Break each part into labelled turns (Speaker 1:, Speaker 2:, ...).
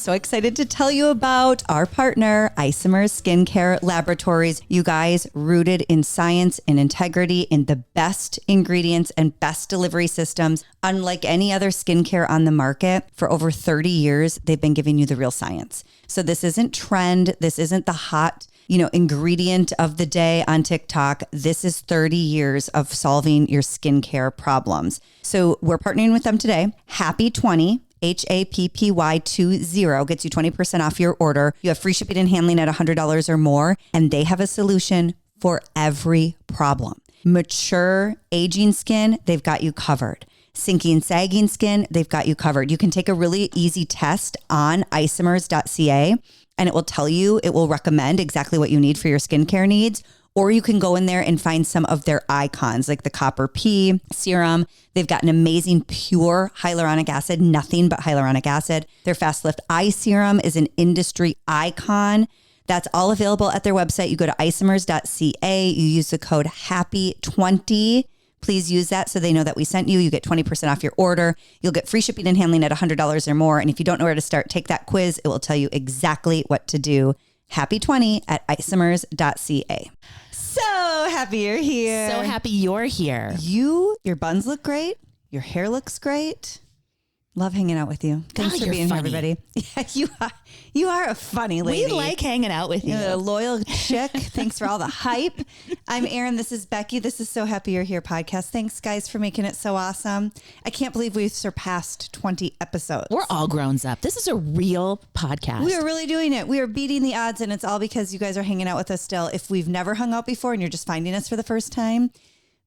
Speaker 1: so excited to tell you about our partner, Isomer Skincare Laboratories. You guys, rooted in science and integrity, in the best ingredients and best delivery systems. Unlike any other skincare on the market, for over 30 years, they've been giving you the real science. So this isn't trend. This isn't the hot ingredient of the day on TikTok. This is 30 years of solving your skincare problems. So we're partnering with them today. Happy 20, HAPPY20 gets you 20% off your order. You have free shipping and handling at $100 or more, and they have a solution for every problem. Mature, aging skin, they've got you covered. Sinking, sagging skin, they've got you covered. You can take a really easy test on isomers.ca. And it will tell you, it will recommend exactly what you need for your skincare needs. Or you can go in there and find some of their icons, like the Copper P serum. They've got an amazing pure hyaluronic acid, nothing but hyaluronic acid. Their Fast Lift Eye Serum is an industry icon. That's all available at their website. You go to isomers.ca. You use the code HAPPY20. Please use that so they know that we sent you. You get 20% off your order. You'll get free shipping and handling at $100 or more. And if you don't know where to start, take that quiz. It will tell you exactly what to do. Happy 20 at isomers.ca. So happy you're here.
Speaker 2: So happy you're here.
Speaker 1: Your buns look great. Your hair looks great. Love hanging out with you. Thanks for being
Speaker 2: funny.
Speaker 1: here, everybody. Yeah, you are a funny lady.
Speaker 2: We like hanging out with you.
Speaker 1: You're a loyal chick. Thanks for all the hype. I'm Erin. This is Becky. This is So Happy You're Here podcast. Thanks, guys, for making it so awesome. I can't believe we've surpassed 20 episodes.
Speaker 2: We're all grown up. This is a real podcast.
Speaker 1: We are really doing it. We are beating the odds, and it's all because you guys are hanging out with us still. If we've never hung out before and you're just finding us for the first time,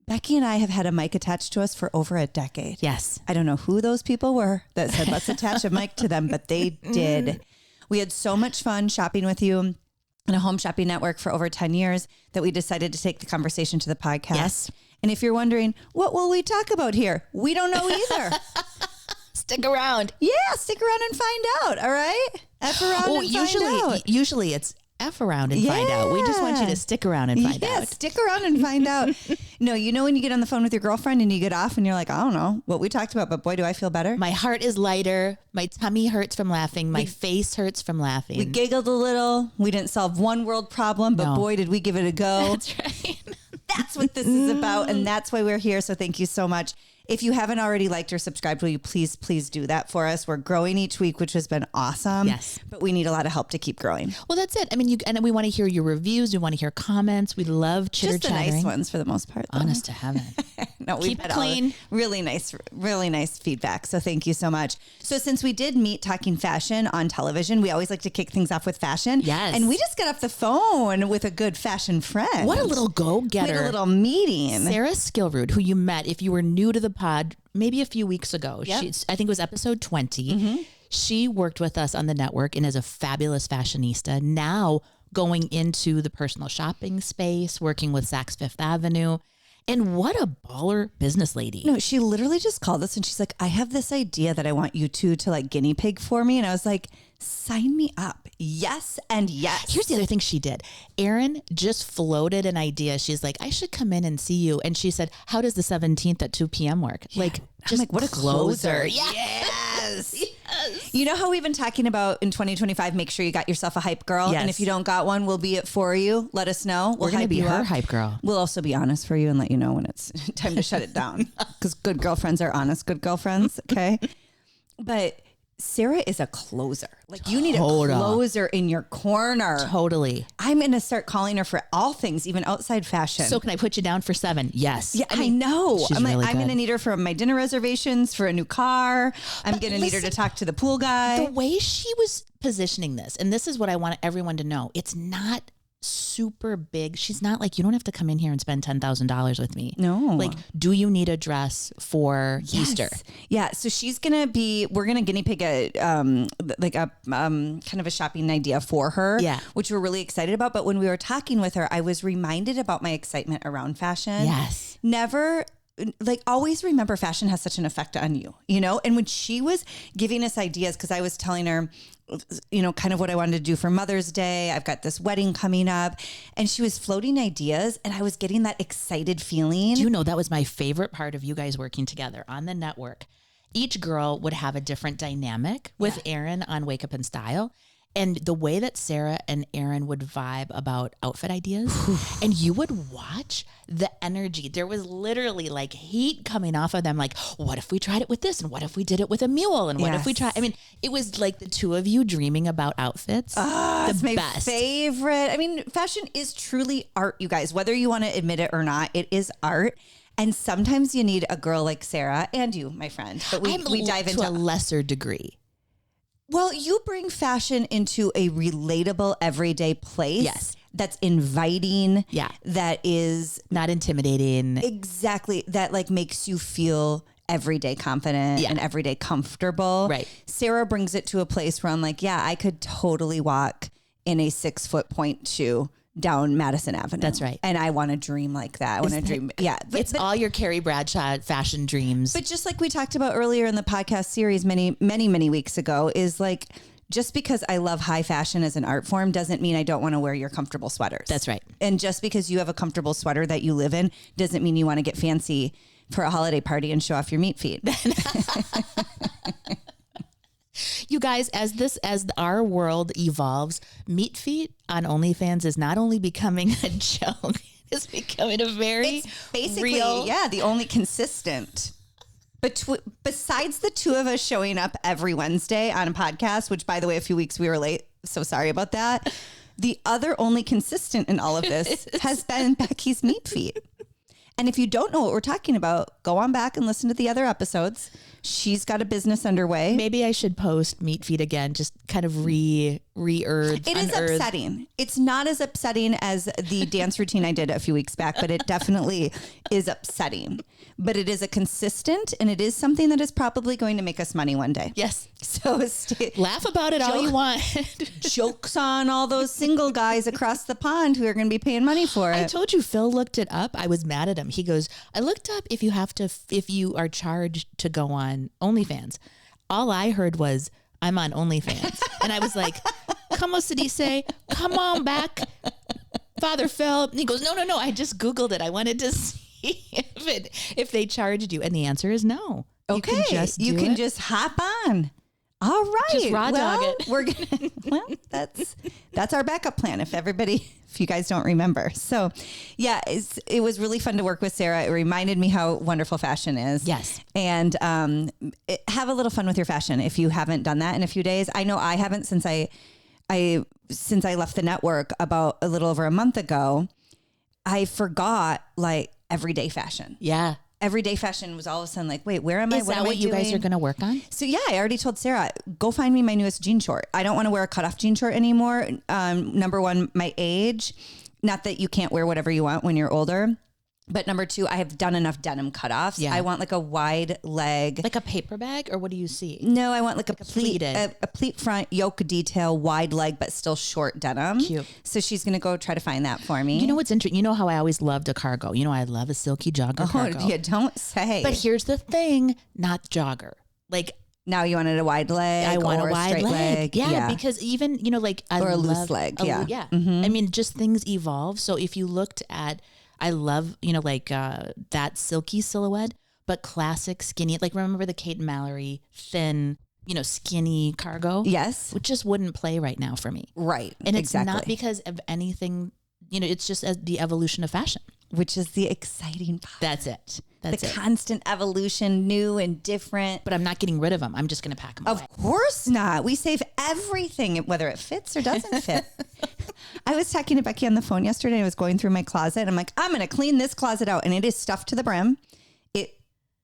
Speaker 1: Becky and I have had a mic attached to us for over a decade.
Speaker 2: Yes.
Speaker 1: I don't know who those people were that said, let's attach a mic to them, but they did. We had so much fun shopping with you in a home shopping network for over 10 years that we decided to take the conversation to the podcast.
Speaker 2: Yes.
Speaker 1: And if you're wondering, what will we talk about here? We don't know either.
Speaker 2: Stick around.
Speaker 1: Yeah, stick around and find out. All right? F around and find out.
Speaker 2: Usually it's F around and find out. We just want you to stick around and find out.
Speaker 1: Yeah, stick around and find out. No, when you get on the phone with your girlfriend and you get off and you're like, I don't know what we talked about, but boy, do I feel better.
Speaker 2: My heart is lighter. My tummy hurts from laughing. My face hurts from laughing.
Speaker 1: We giggled a little. We didn't solve one world problem, but boy, did we give it a go.
Speaker 2: That's right.
Speaker 1: That's what this is about. And that's why we're here. So thank you so much. If you haven't already liked or subscribed, will you please do that for us? We're growing each week, which has been awesome.
Speaker 2: Yes.
Speaker 1: But we need a lot of help to keep growing.
Speaker 2: Well, that's it. I mean, and we want to hear your reviews. We want to hear comments. We love chitter-chattering.
Speaker 1: Just the nice ones for the most part. Though.
Speaker 2: Honest to heaven.
Speaker 1: No,
Speaker 2: Keep it clean.
Speaker 1: Really nice feedback. So thank you so much. So since we did meet talking fashion on television, we always like to kick things off with fashion.
Speaker 2: Yes.
Speaker 1: And we just got off the phone with a good fashion friend.
Speaker 2: What a little go-getter.
Speaker 1: We had a little meeting.
Speaker 2: Sarah Skillroot, who you met if you were new to the pod maybe a few weeks ago.
Speaker 1: Yep.
Speaker 2: I think it was episode 20. Mm-hmm. She worked with us on the network and is a fabulous fashionista. Now going into the personal shopping space, working with Saks Fifth Avenue. And what a baller business lady.
Speaker 1: No, she literally just called us and she's like, I have this idea that I want you two to like guinea pig for me. And I was like, sign me up. Yes and yes.
Speaker 2: Here's the other thing she did. Erin just floated an idea. She's like, I should come in and see you. And she said, how does the 17th at 2 p.m. work? Yeah. Like, just
Speaker 1: what a closer.
Speaker 2: Yes.
Speaker 1: Yes. You know how we've been talking about in 2025, make sure you got yourself a hype girl.
Speaker 2: Yes.
Speaker 1: And if you don't got one, we'll be it for you. Let us know.
Speaker 2: We're going to be her
Speaker 1: up.
Speaker 2: hype girl.
Speaker 1: We'll also be honest for you and let you know when it's time to shut it down. Because good girlfriends are honest good girlfriends. Okay. But Sarah is a closer. Like you need a closer in your corner.
Speaker 2: Totally.
Speaker 1: I'm going to start calling her for all things, even outside fashion.
Speaker 2: So can I put you down for 7? Yes.
Speaker 1: Yeah, I know.
Speaker 2: She's
Speaker 1: I'm
Speaker 2: really
Speaker 1: I'm going to need her for my dinner reservations, for a new car. I'm going to need her to talk to the pool guy.
Speaker 2: The way she was positioning this, and this is what I want everyone to know, it's not super big. She's not like, you don't have to come in here and spend $10,000 with me.
Speaker 1: No.
Speaker 2: Like, do you need a dress for Easter?
Speaker 1: Yeah. So we're going to guinea pig a kind of a shopping idea for her.
Speaker 2: Yeah.
Speaker 1: Which we're really excited about. But when we were talking with her, I was reminded about my excitement around fashion.
Speaker 2: Yes.
Speaker 1: Always remember fashion has such an effect on you, And when she was giving us ideas, because I was telling her, kind of what I wanted to do for Mother's Day. I've got this wedding coming up, and she was floating ideas, and I was getting that excited feeling.
Speaker 2: Do you know that was my favorite part of you guys working together on the network? each girl would have a different dynamic with Erin on Wake Up in Style. And the way that Sarah and Erin would vibe about outfit ideas, and you would watch the energy. There was literally like heat coming off of them. Like, what if we tried it with this? And what if we did it with a mule? And what if we tried? I mean, it was like the two of you dreaming about outfits.
Speaker 1: It's my favorite. I mean, fashion is truly art, you guys, whether you want to admit it or not, it is art. And sometimes you need a girl like Sarah and you, my friend. But we dive into
Speaker 2: a lesser degree.
Speaker 1: Well, you bring fashion into a relatable everyday place.
Speaker 2: Yes.
Speaker 1: That's inviting.
Speaker 2: Yeah.
Speaker 1: That is
Speaker 2: not intimidating.
Speaker 1: Exactly. That like makes you feel everyday confident and everyday comfortable.
Speaker 2: Right.
Speaker 1: Sarah brings it to a place where I'm like, yeah, I could totally walk in a 6-foot point shoe down Madison Avenue.
Speaker 2: That's right.
Speaker 1: And I want to dream like that. I want to dream. Yeah.
Speaker 2: It's all your Carrie Bradshaw fashion dreams.
Speaker 1: But just like we talked about earlier in the podcast series many weeks ago, is like, just because I love high fashion as an art form doesn't mean I don't want to wear your comfortable sweaters.
Speaker 2: That's right.
Speaker 1: And just because you have a comfortable sweater that you live in doesn't mean you want to get fancy for a holiday party and show off your meat feet.
Speaker 2: You guys, as our world evolves, meat feet on OnlyFans is not only becoming a joke, it's becoming a very
Speaker 1: basically
Speaker 2: real.
Speaker 1: Yeah, the only consistent. Besides the two of us showing up every Wednesday on a podcast, which by the way, a few weeks we were late, so sorry about that. The other only consistent in all of this has been Becky's meat feet. And if you don't know what we're talking about, go on back and listen to the other episodes. She's got a business underway.
Speaker 2: Maybe I should post meat feet again, just kind of re-earth.
Speaker 1: It is upsetting. It's not as upsetting as the dance routine I did a few weeks back, but it definitely is upsetting. But it is a consistent, and it is something that is probably going to make us money one day.
Speaker 2: Yes.
Speaker 1: So
Speaker 2: laugh about it all you want.
Speaker 1: Jokes on all those single guys across the pond who are going to be paying money for it.
Speaker 2: I told you Phil looked it up. I was mad at him. He goes, I looked up if you are charged to go on OnlyFans. All I heard was, I'm on OnlyFans. And I was like, como se dice? Come on back, Father Phil. And he goes, no. I just Googled it. I wanted to see if they charged you. And the answer is no.
Speaker 1: Okay. You can just hop on. All right.
Speaker 2: Just raw dog it.
Speaker 1: We're gonna, that's our backup plan if you guys don't remember. So yeah, it was really fun to work with Sarah. It reminded me how wonderful fashion is.
Speaker 2: Yes.
Speaker 1: And have a little fun with your fashion if you haven't done that in a few days. I know I haven't since I left the network about a little over a month ago. I forgot like everyday fashion.
Speaker 2: Yeah.
Speaker 1: Everyday fashion was all of a sudden like, wait, where am I?
Speaker 2: Is that what you guys are going to work on?
Speaker 1: So yeah, I already told Sarah, go find me my newest jean short. I don't want to wear a cutoff jean short anymore. Number one, my age. Not that you can't wear whatever you want when you're older. But number two, I have done enough denim cutoffs.
Speaker 2: Yeah.
Speaker 1: I want like a wide leg.
Speaker 2: Like a paper bag, or what do you see?
Speaker 1: No, I want like a
Speaker 2: pleated.
Speaker 1: a pleat front, yoke detail, wide leg, but still short denim.
Speaker 2: Cute.
Speaker 1: So she's going to go try to find that for me.
Speaker 2: You know what's interesting? You know how I always loved a cargo. You know, I love a silky jogger cargo.
Speaker 1: Oh, you don't say.
Speaker 2: But here's the thing, not jogger. Like,
Speaker 1: now you wanted a wide leg.
Speaker 2: I want a wide leg. Yeah, because even, like
Speaker 1: or a loose leg. Yeah.
Speaker 2: Mm-hmm. I mean, just things evolve. So if you looked at, I love, that silky silhouette, but classic skinny, like remember the Kate and Mallory thin, skinny cargo?
Speaker 1: Yes.
Speaker 2: Which just wouldn't play right now for me.
Speaker 1: Right.
Speaker 2: And it's not because of anything, it's just the evolution of fashion.
Speaker 1: Which is the exciting part.
Speaker 2: That's it.
Speaker 1: Constant evolution, new and different.
Speaker 2: But I'm not getting rid of them. I'm just going to pack them away.
Speaker 1: Of course not. We save everything, whether it fits or doesn't fit. I was talking to Becky on the phone yesterday. And I was going through my closet. And I'm like, I'm going to clean this closet out. And it is stuffed to the brim. It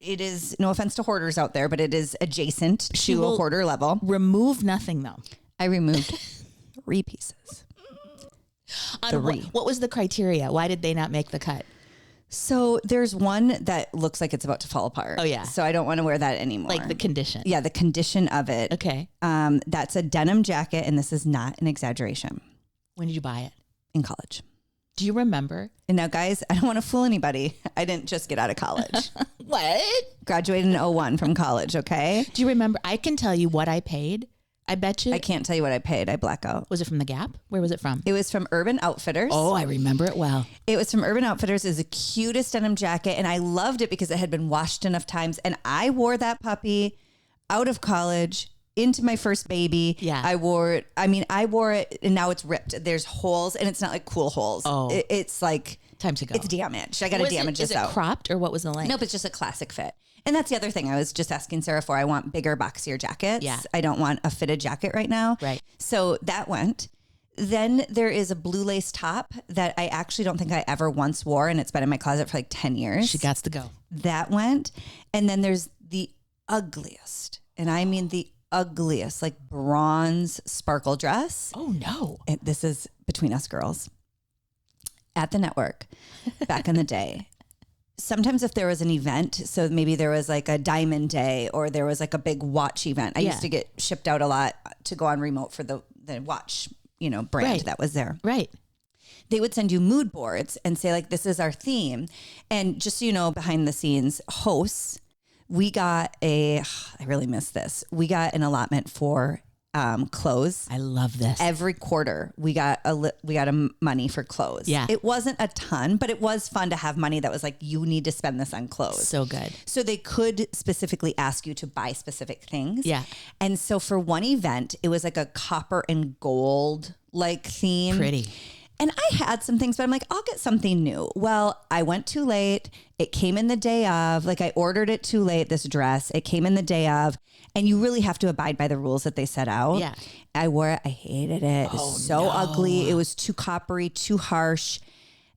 Speaker 1: is, no offense to hoarders out there, but it is adjacent to a hoarder level.
Speaker 2: Remove nothing, though.
Speaker 1: I removed 3 pieces.
Speaker 2: What was the criteria? Why did they not make the cut?
Speaker 1: So there's one that looks like it's about to fall apart.
Speaker 2: Oh, yeah.
Speaker 1: So I don't want to wear that anymore.
Speaker 2: Like the condition.
Speaker 1: Yeah, the condition of it.
Speaker 2: Okay.
Speaker 1: That's a denim jacket, and this is not an exaggeration.
Speaker 2: When did you buy it?
Speaker 1: In college.
Speaker 2: Do you remember?
Speaker 1: And now, guys, I don't want to fool anybody. I didn't just get out of college.
Speaker 2: What?
Speaker 1: Graduated in 2001 from college, okay?
Speaker 2: Do you remember? I can tell you what I paid I bet you.
Speaker 1: I can't tell you what I paid. I black out.
Speaker 2: Was it from the Gap? Where was it from?
Speaker 1: It was from Urban Outfitters.
Speaker 2: Oh, I remember it well.
Speaker 1: It was from Urban Outfitters. It was the cutest denim jacket. And I loved it because it had been washed enough times. And I wore that puppy out of college into my first baby.
Speaker 2: Yeah.
Speaker 1: I wore it and now it's ripped. There's holes and it's not like cool holes.
Speaker 2: Oh.
Speaker 1: It's like
Speaker 2: Time to go.
Speaker 1: it's damaged. I got to damage this out.
Speaker 2: Is it cropped or what was the length?
Speaker 1: Nope, it's just a classic fit. And that's the other thing I was just asking Sarah for. I want bigger, boxier jackets.
Speaker 2: Yeah.
Speaker 1: I don't want a fitted jacket right now.
Speaker 2: Right.
Speaker 1: So that went. Then there is a blue lace top that I actually don't think I ever once wore, and it's been in my closet for like 10 years.
Speaker 2: She got to go.
Speaker 1: That went. And then there's the ugliest, and I mean the ugliest, like bronze sparkle dress.
Speaker 2: Oh, no.
Speaker 1: And this is between us girls at the network back in the day. Sometimes if there was an event, so maybe there was like a diamond day or there was like a big watch event. I used to get shipped out a lot to go on remote for the watch, brand that was there.
Speaker 2: Right.
Speaker 1: They would send you mood boards and say like, this is our theme. And just so you know, behind the scenes hosts, we got I really miss this. We got an allotment for clothes.
Speaker 2: I love this.
Speaker 1: Every quarter we got a money for clothes.
Speaker 2: Yeah.
Speaker 1: It wasn't a ton, but it was fun to have money that was like, you need to spend this on clothes.
Speaker 2: So good.
Speaker 1: So they could specifically ask you to buy specific things.
Speaker 2: Yeah.
Speaker 1: And so for one event, it was like a copper and gold like theme.
Speaker 2: Pretty.
Speaker 1: And I had some things, but I'm like, I'll get something new. Well, I went too late. It came in the day of, like I ordered it too late, this dress. It came in the day of, and you really have to abide by the rules that they set out.
Speaker 2: Yeah.
Speaker 1: I wore it. I hated it. It was so ugly. It was too coppery, too harsh.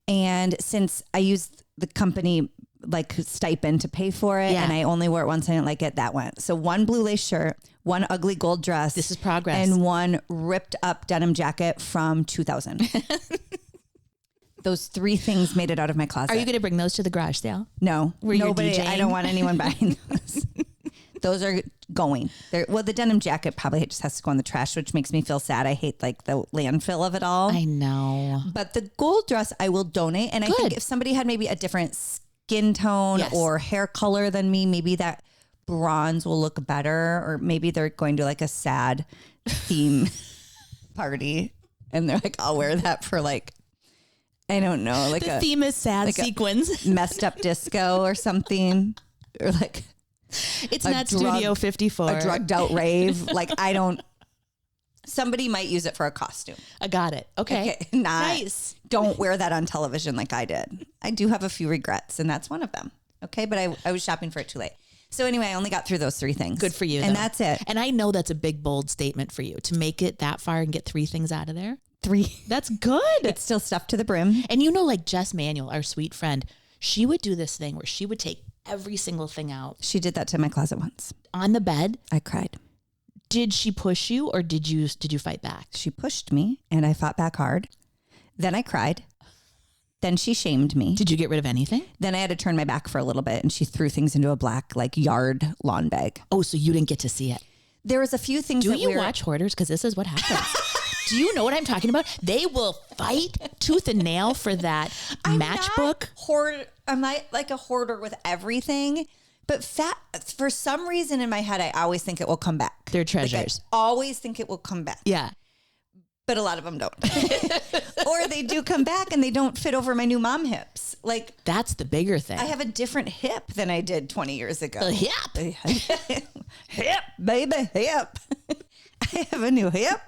Speaker 1: And since I used the company like stipend to pay for it, and I only wore it once, I didn't like it, that went. So one blue lace shirt, one ugly gold dress.
Speaker 2: This is progress.
Speaker 1: And one ripped up denim jacket from 2000. Those three things made it out of my closet.
Speaker 2: Are you going to bring those to the garage sale?
Speaker 1: No.
Speaker 2: Were you
Speaker 1: Nobody.
Speaker 2: DJing?
Speaker 1: I don't want anyone buying those. Those are going. Well, the denim jacket probably just has to go in the trash, which makes me feel sad. I hate like the landfill of it all.
Speaker 2: I know.
Speaker 1: But the gold dress I will donate. And I think if somebody had maybe a different skin tone or hair color than me, maybe that bronze will look better. Or maybe they're going to like a sad theme party and they're like, I'll wear that for like, I don't know, like
Speaker 2: the theme is sad
Speaker 1: like
Speaker 2: sequins.
Speaker 1: Messed up disco or something. Or like
Speaker 2: it's not Studio 54.
Speaker 1: A drugged out rave. Like somebody might use it for a costume.
Speaker 2: I got it. Okay.
Speaker 1: Nice. Don't wear that on television like I did. I do have a few regrets and that's one of them. Okay. But I was shopping for it too late. So anyway, I only got through those three things.
Speaker 2: Good for you.
Speaker 1: And
Speaker 2: though.
Speaker 1: that's it.
Speaker 2: And I know that's a big, bold statement for you to make it that far and get three things out of there.
Speaker 1: Three.
Speaker 2: That's good.
Speaker 1: It's still stuffed to the brim.
Speaker 2: And like Jess Manuel, our sweet friend, she would do this thing where she would take every single thing out.
Speaker 1: She did that to my closet once.
Speaker 2: On the bed.
Speaker 1: I cried.
Speaker 2: Did she push you or did you fight back?
Speaker 1: She pushed me and I fought back hard. Then I cried. Then she shamed me.
Speaker 2: Did you get rid of anything?
Speaker 1: Then I had to turn my back for a little bit and she threw things into a black like yard lawn bag.
Speaker 2: Oh, so you didn't get to see it.
Speaker 1: There was a few things.
Speaker 2: Do you watch Hoarders? Because this is what happens. Do you know what I'm talking about? They will fight tooth and nail for that matchbook.
Speaker 1: I'm not like a hoarder with everything, but for some reason in my head, I always think it will come back.
Speaker 2: They're treasures.
Speaker 1: Like I always think it will come back.
Speaker 2: Yeah.
Speaker 1: But a lot of them don't. Or they do come back and they don't fit over my new mom hips. Like
Speaker 2: that's the bigger thing.
Speaker 1: I have a different hip than I did 20 years ago.
Speaker 2: The hip.
Speaker 1: Hip, baby, hip. I have a new hip.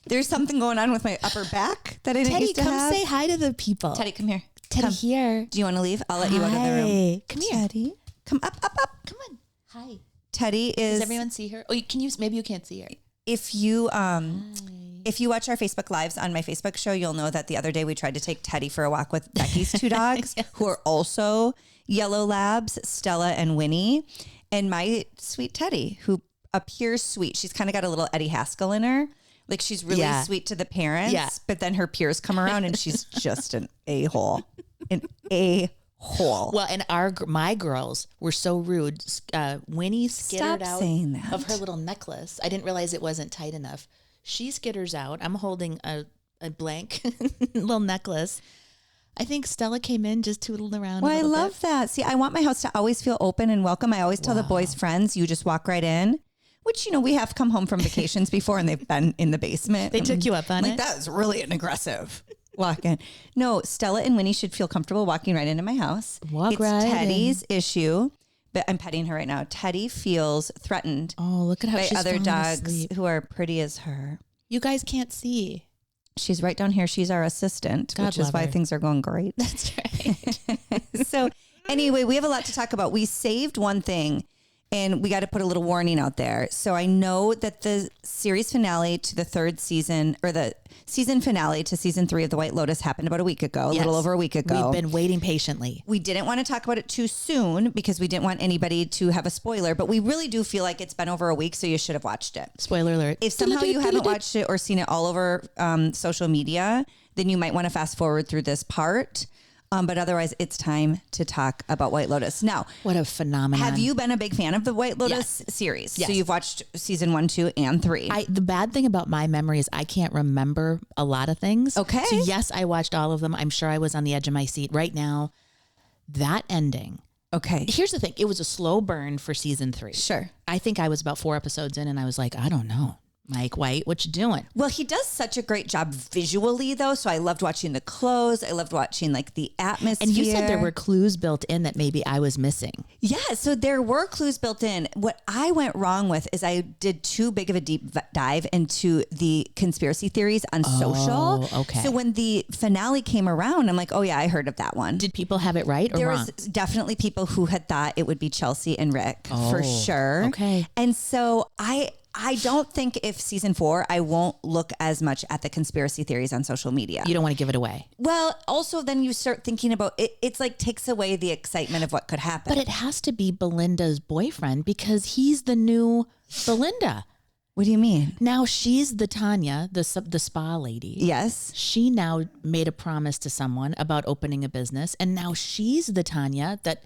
Speaker 1: There's something going on with my upper back that I didn't used to have.
Speaker 2: Teddy, come say hi to the people.
Speaker 1: Teddy, come here.
Speaker 2: Teddy,
Speaker 1: come
Speaker 2: here.
Speaker 1: Do you want to leave? I'll let you out of the room.
Speaker 2: Come here.
Speaker 1: Teddy, come up.
Speaker 2: Come on. Hi.
Speaker 1: Teddy is.
Speaker 2: Does everyone see her? Oh, maybe you can't see her.
Speaker 1: If you watch our Facebook lives on my Facebook show, you'll know that the other day we tried to take Teddy for a walk with Becky's two dogs, yes, who are also yellow labs, Stella and Winnie, and my sweet Teddy, who appears sweet. She's kind of got a little Eddie Haskell in her. Like she's really sweet to the parents, but then her peers come around and she's just an a-hole. An a-hole.
Speaker 2: Well, and my girls were so rude. Winnie skittered out of her little necklace. I didn't realize it wasn't tight enough. She skitters out. I'm holding a blank little necklace. I think Stella came in, just tootled around.
Speaker 1: Well, I love that. See, I want my house to always feel open and welcome. I always tell the boys' friends, you just walk right in. which, we have come home from vacations before and they've been in the basement.
Speaker 2: They took you up on it?
Speaker 1: That was really an aggressive walk-in. No, Stella and Winnie should feel comfortable walking right into my house.
Speaker 2: Walk right in.
Speaker 1: Teddy's issue, but I'm petting her right now. Teddy feels threatened
Speaker 2: look at how
Speaker 1: by
Speaker 2: she's
Speaker 1: other
Speaker 2: falling
Speaker 1: dogs
Speaker 2: asleep.
Speaker 1: who are pretty as her.
Speaker 2: You guys can't see.
Speaker 1: She's right down here. She's our assistant,
Speaker 2: God
Speaker 1: which is
Speaker 2: love
Speaker 1: why
Speaker 2: her.
Speaker 1: things are going great.
Speaker 2: That's right.
Speaker 1: So anyway, we have a lot to talk about. We saved one thing and we got to put a little warning out there. So I know that the series finale to the third season, or the season finale to season 3 of The White Lotus, happened about a week ago, a little over a week ago.
Speaker 2: We've been waiting patiently.
Speaker 1: We didn't want to talk about it too soon because we didn't want anybody to have a spoiler, but we really do feel like it's been over a week, so you should have watched it.
Speaker 2: Spoiler alert.
Speaker 1: If somehow you haven't watched it or seen it all over social media, then you might want to fast forward through this part. But otherwise, it's time to talk about White Lotus. Now,
Speaker 2: What a phenomenon.
Speaker 1: have you been a big fan of the White Lotus series?
Speaker 2: Yes.
Speaker 1: So you've watched season 1, 2, and 3.
Speaker 2: The bad thing about my memory is I can't remember a lot of things.
Speaker 1: Okay.
Speaker 2: So yes, I watched all of them. I'm sure I was on the edge of my seat right now. That ending.
Speaker 1: Okay.
Speaker 2: Here's the thing. It was a slow burn for season 3.
Speaker 1: Sure.
Speaker 2: I think I was about 4 episodes in and I was like, I don't know. Mike White, what you doing?
Speaker 1: Well, he does such a great job visually, though. So I loved watching the clothes. I loved watching like the atmosphere.
Speaker 2: And you said there were clues built in that maybe I was missing.
Speaker 1: Yeah, so there were clues built in. What I went wrong with is I did too big of a deep dive into the conspiracy theories on social.
Speaker 2: Okay.
Speaker 1: So when the finale came around, I'm like, oh yeah, I heard of that one.
Speaker 2: Did people have it right or
Speaker 1: There
Speaker 2: wrong?
Speaker 1: was definitely people who had thought it would be Chelsea and Rick for sure.
Speaker 2: Okay.
Speaker 1: And so I don't think if season 4, I won't look as much at the conspiracy theories on social media.
Speaker 2: You don't want to give it away.
Speaker 1: Well, also then you start thinking about it. It's like takes away the excitement of what could happen.
Speaker 2: But it has to be Belinda's boyfriend because he's the new Belinda.
Speaker 1: What do you mean?
Speaker 2: Now she's the Tanya, the spa lady.
Speaker 1: Yes.
Speaker 2: She now made a promise to someone about opening a business. And now she's the Tanya that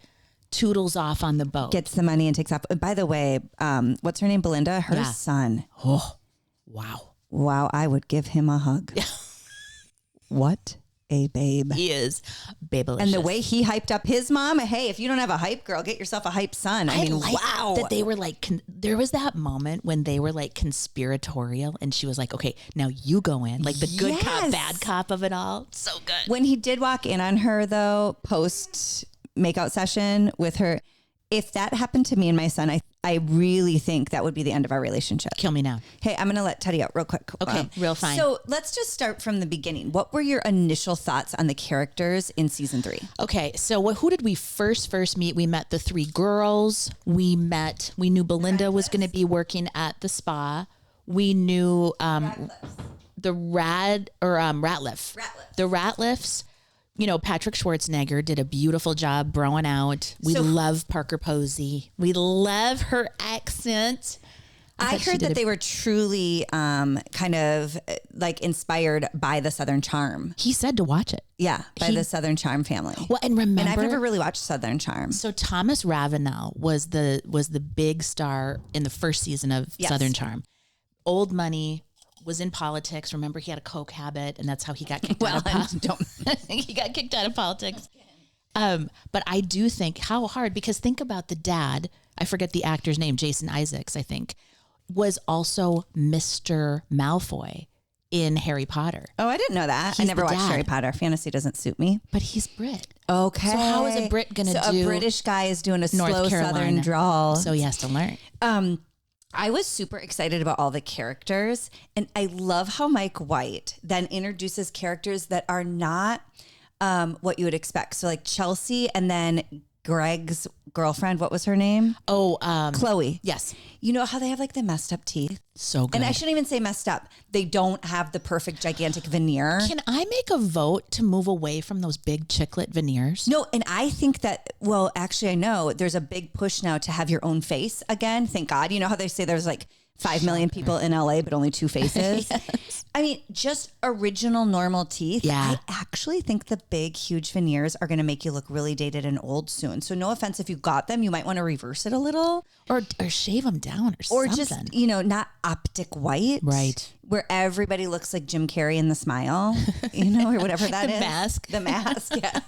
Speaker 2: toodles off on the boat.
Speaker 1: Gets the money and takes off. By the way, what's her name? Belinda, her son.
Speaker 2: Oh, wow.
Speaker 1: Wow, I would give him a hug. What a babe.
Speaker 2: He is babelicious.
Speaker 1: And the way he hyped up his mom, hey, if you don't have a hype girl, get yourself a hype son. I mean,
Speaker 2: like
Speaker 1: wow.
Speaker 2: that they were like, there was that moment when they were like conspiratorial and she was like, okay, now you go in. Like the good cop,
Speaker 1: Yes.
Speaker 2: bad cop of it all. So good.
Speaker 1: When he did walk in on her, though, post makeout session with her, if that happened to me and my son, I really think that would be the end of our relationship.
Speaker 2: Kill me now.
Speaker 1: Hey, I'm going to let Teddy out real quick.
Speaker 2: Okay, real fine.
Speaker 1: So let's just start from the beginning. What were your initial thoughts on the characters in season 3?
Speaker 2: Okay, so who did we first meet? We met the 3 girls. We knew Belinda was going to be working at the spa. We knew the Ratliff. The Ratliffs. You know, Patrick Schwarzenegger did a beautiful job broing out. We love Parker Posey. We love her accent.
Speaker 1: I heard that they were truly kind of like inspired by the Southern Charm.
Speaker 2: He said to watch it.
Speaker 1: Yeah, by the Southern Charm family.
Speaker 2: Well, and remember,
Speaker 1: And I've never really watched Southern Charm.
Speaker 2: so Thomas Ravenel was the big star in the first season of Southern Charm. Old money. Was in politics. Remember, he had a coke habit, and that's how he got kicked out of he got kicked out of politics. But I do think how hard, because think about the dad. I forget the actor's name, Jason Isaacs, I think, was also Mr. Malfoy in Harry Potter.
Speaker 1: Oh, I didn't know that. I
Speaker 2: He's
Speaker 1: never
Speaker 2: the
Speaker 1: watched
Speaker 2: dad.
Speaker 1: Harry Potter. Fantasy doesn't suit me.
Speaker 2: But he's Brit.
Speaker 1: Okay.
Speaker 2: So how is a Brit going to
Speaker 1: So
Speaker 2: do
Speaker 1: a British guy is doing a
Speaker 2: North
Speaker 1: slow
Speaker 2: Carolina?
Speaker 1: Southern drawl.
Speaker 2: So he has to learn.
Speaker 1: I was super excited about all the characters, and I love how Mike White then introduces characters that are not what you would expect. So like Chelsea, and then Greg's girlfriend, what was her name?
Speaker 2: Oh,
Speaker 1: Chloe.
Speaker 2: yes.
Speaker 1: You know how they have like the messed up teeth?
Speaker 2: So good.
Speaker 1: And I shouldn't even say messed up. They don't have the perfect gigantic veneer.
Speaker 2: Can I make a vote to move away from those big chiclet veneers?
Speaker 1: No, and I think that, well, actually, I know there's a big push now to have your own face again. Thank God. You know how they say there's like 5 million people in LA, but only 2 faces?
Speaker 2: Yes.
Speaker 1: I mean, just original normal teeth.
Speaker 2: Yeah.
Speaker 1: I actually think the big, huge veneers are going to make you look really dated and old soon. So no offense, if you got them, you might want to reverse it a little.
Speaker 2: Or shave them down or something.
Speaker 1: Just, not optic white.
Speaker 2: Right.
Speaker 1: Where everybody looks like Jim Carrey in the smile, or whatever that
Speaker 2: The
Speaker 1: is.
Speaker 2: mask.
Speaker 1: The mask, yeah.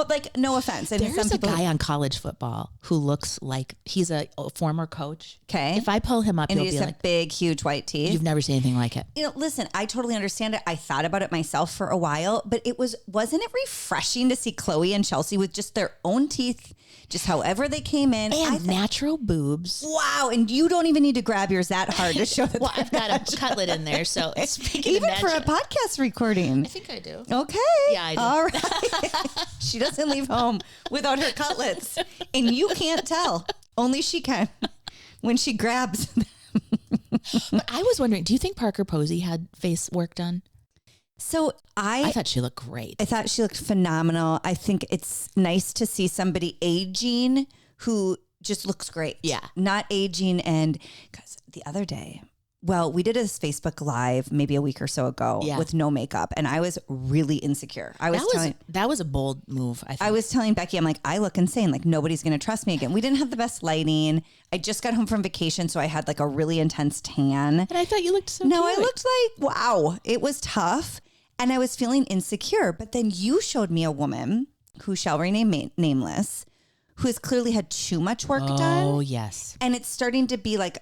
Speaker 1: Like, no offense. And
Speaker 2: There's a guy on college football who looks like he's a former coach.
Speaker 1: Okay.
Speaker 2: If I pull him up,
Speaker 1: And
Speaker 2: you'll
Speaker 1: he
Speaker 2: be
Speaker 1: just
Speaker 2: like,
Speaker 1: have big, huge white teeth.
Speaker 2: you've never seen anything like it.
Speaker 1: Listen, I totally understand it. I thought about it myself for a while, but wasn't it refreshing to see Chloe and Chelsea with just their own teeth, just however they came in.
Speaker 2: And natural boobs.
Speaker 1: Wow. And you don't even need to grab yours that hard to show that.
Speaker 2: Well, I've got a cutlet in there. So speaking
Speaker 1: even
Speaker 2: of
Speaker 1: for a podcast recording.
Speaker 2: I think I do.
Speaker 1: Okay.
Speaker 2: Yeah, I do.
Speaker 1: All right. She doesn't leave home without her cutlets. And you can't tell. Only she can when she grabs them.
Speaker 2: But I was wondering, do you think Parker Posey had face work done?
Speaker 1: So
Speaker 2: I thought she looked great.
Speaker 1: I thought she looked phenomenal. I think it's nice to see somebody aging who just looks great.
Speaker 2: Yeah.
Speaker 1: Not aging. And because the other day, well, we did this Facebook Live maybe a week or so ago with no makeup. And I was really insecure.
Speaker 2: That was a bold move, I think.
Speaker 1: I was telling Becky, I'm like, I look insane. Like nobody's going to trust me again. We didn't have the best lighting. I just got home from vacation. So I had like a really intense tan.
Speaker 2: And I thought you looked so
Speaker 1: No,
Speaker 2: cute.
Speaker 1: I looked like, wow, it was tough. And I was feeling insecure. But then you showed me a woman who shall remain nameless, who has clearly had too much work done.
Speaker 2: Oh, yes.
Speaker 1: And it's starting to be like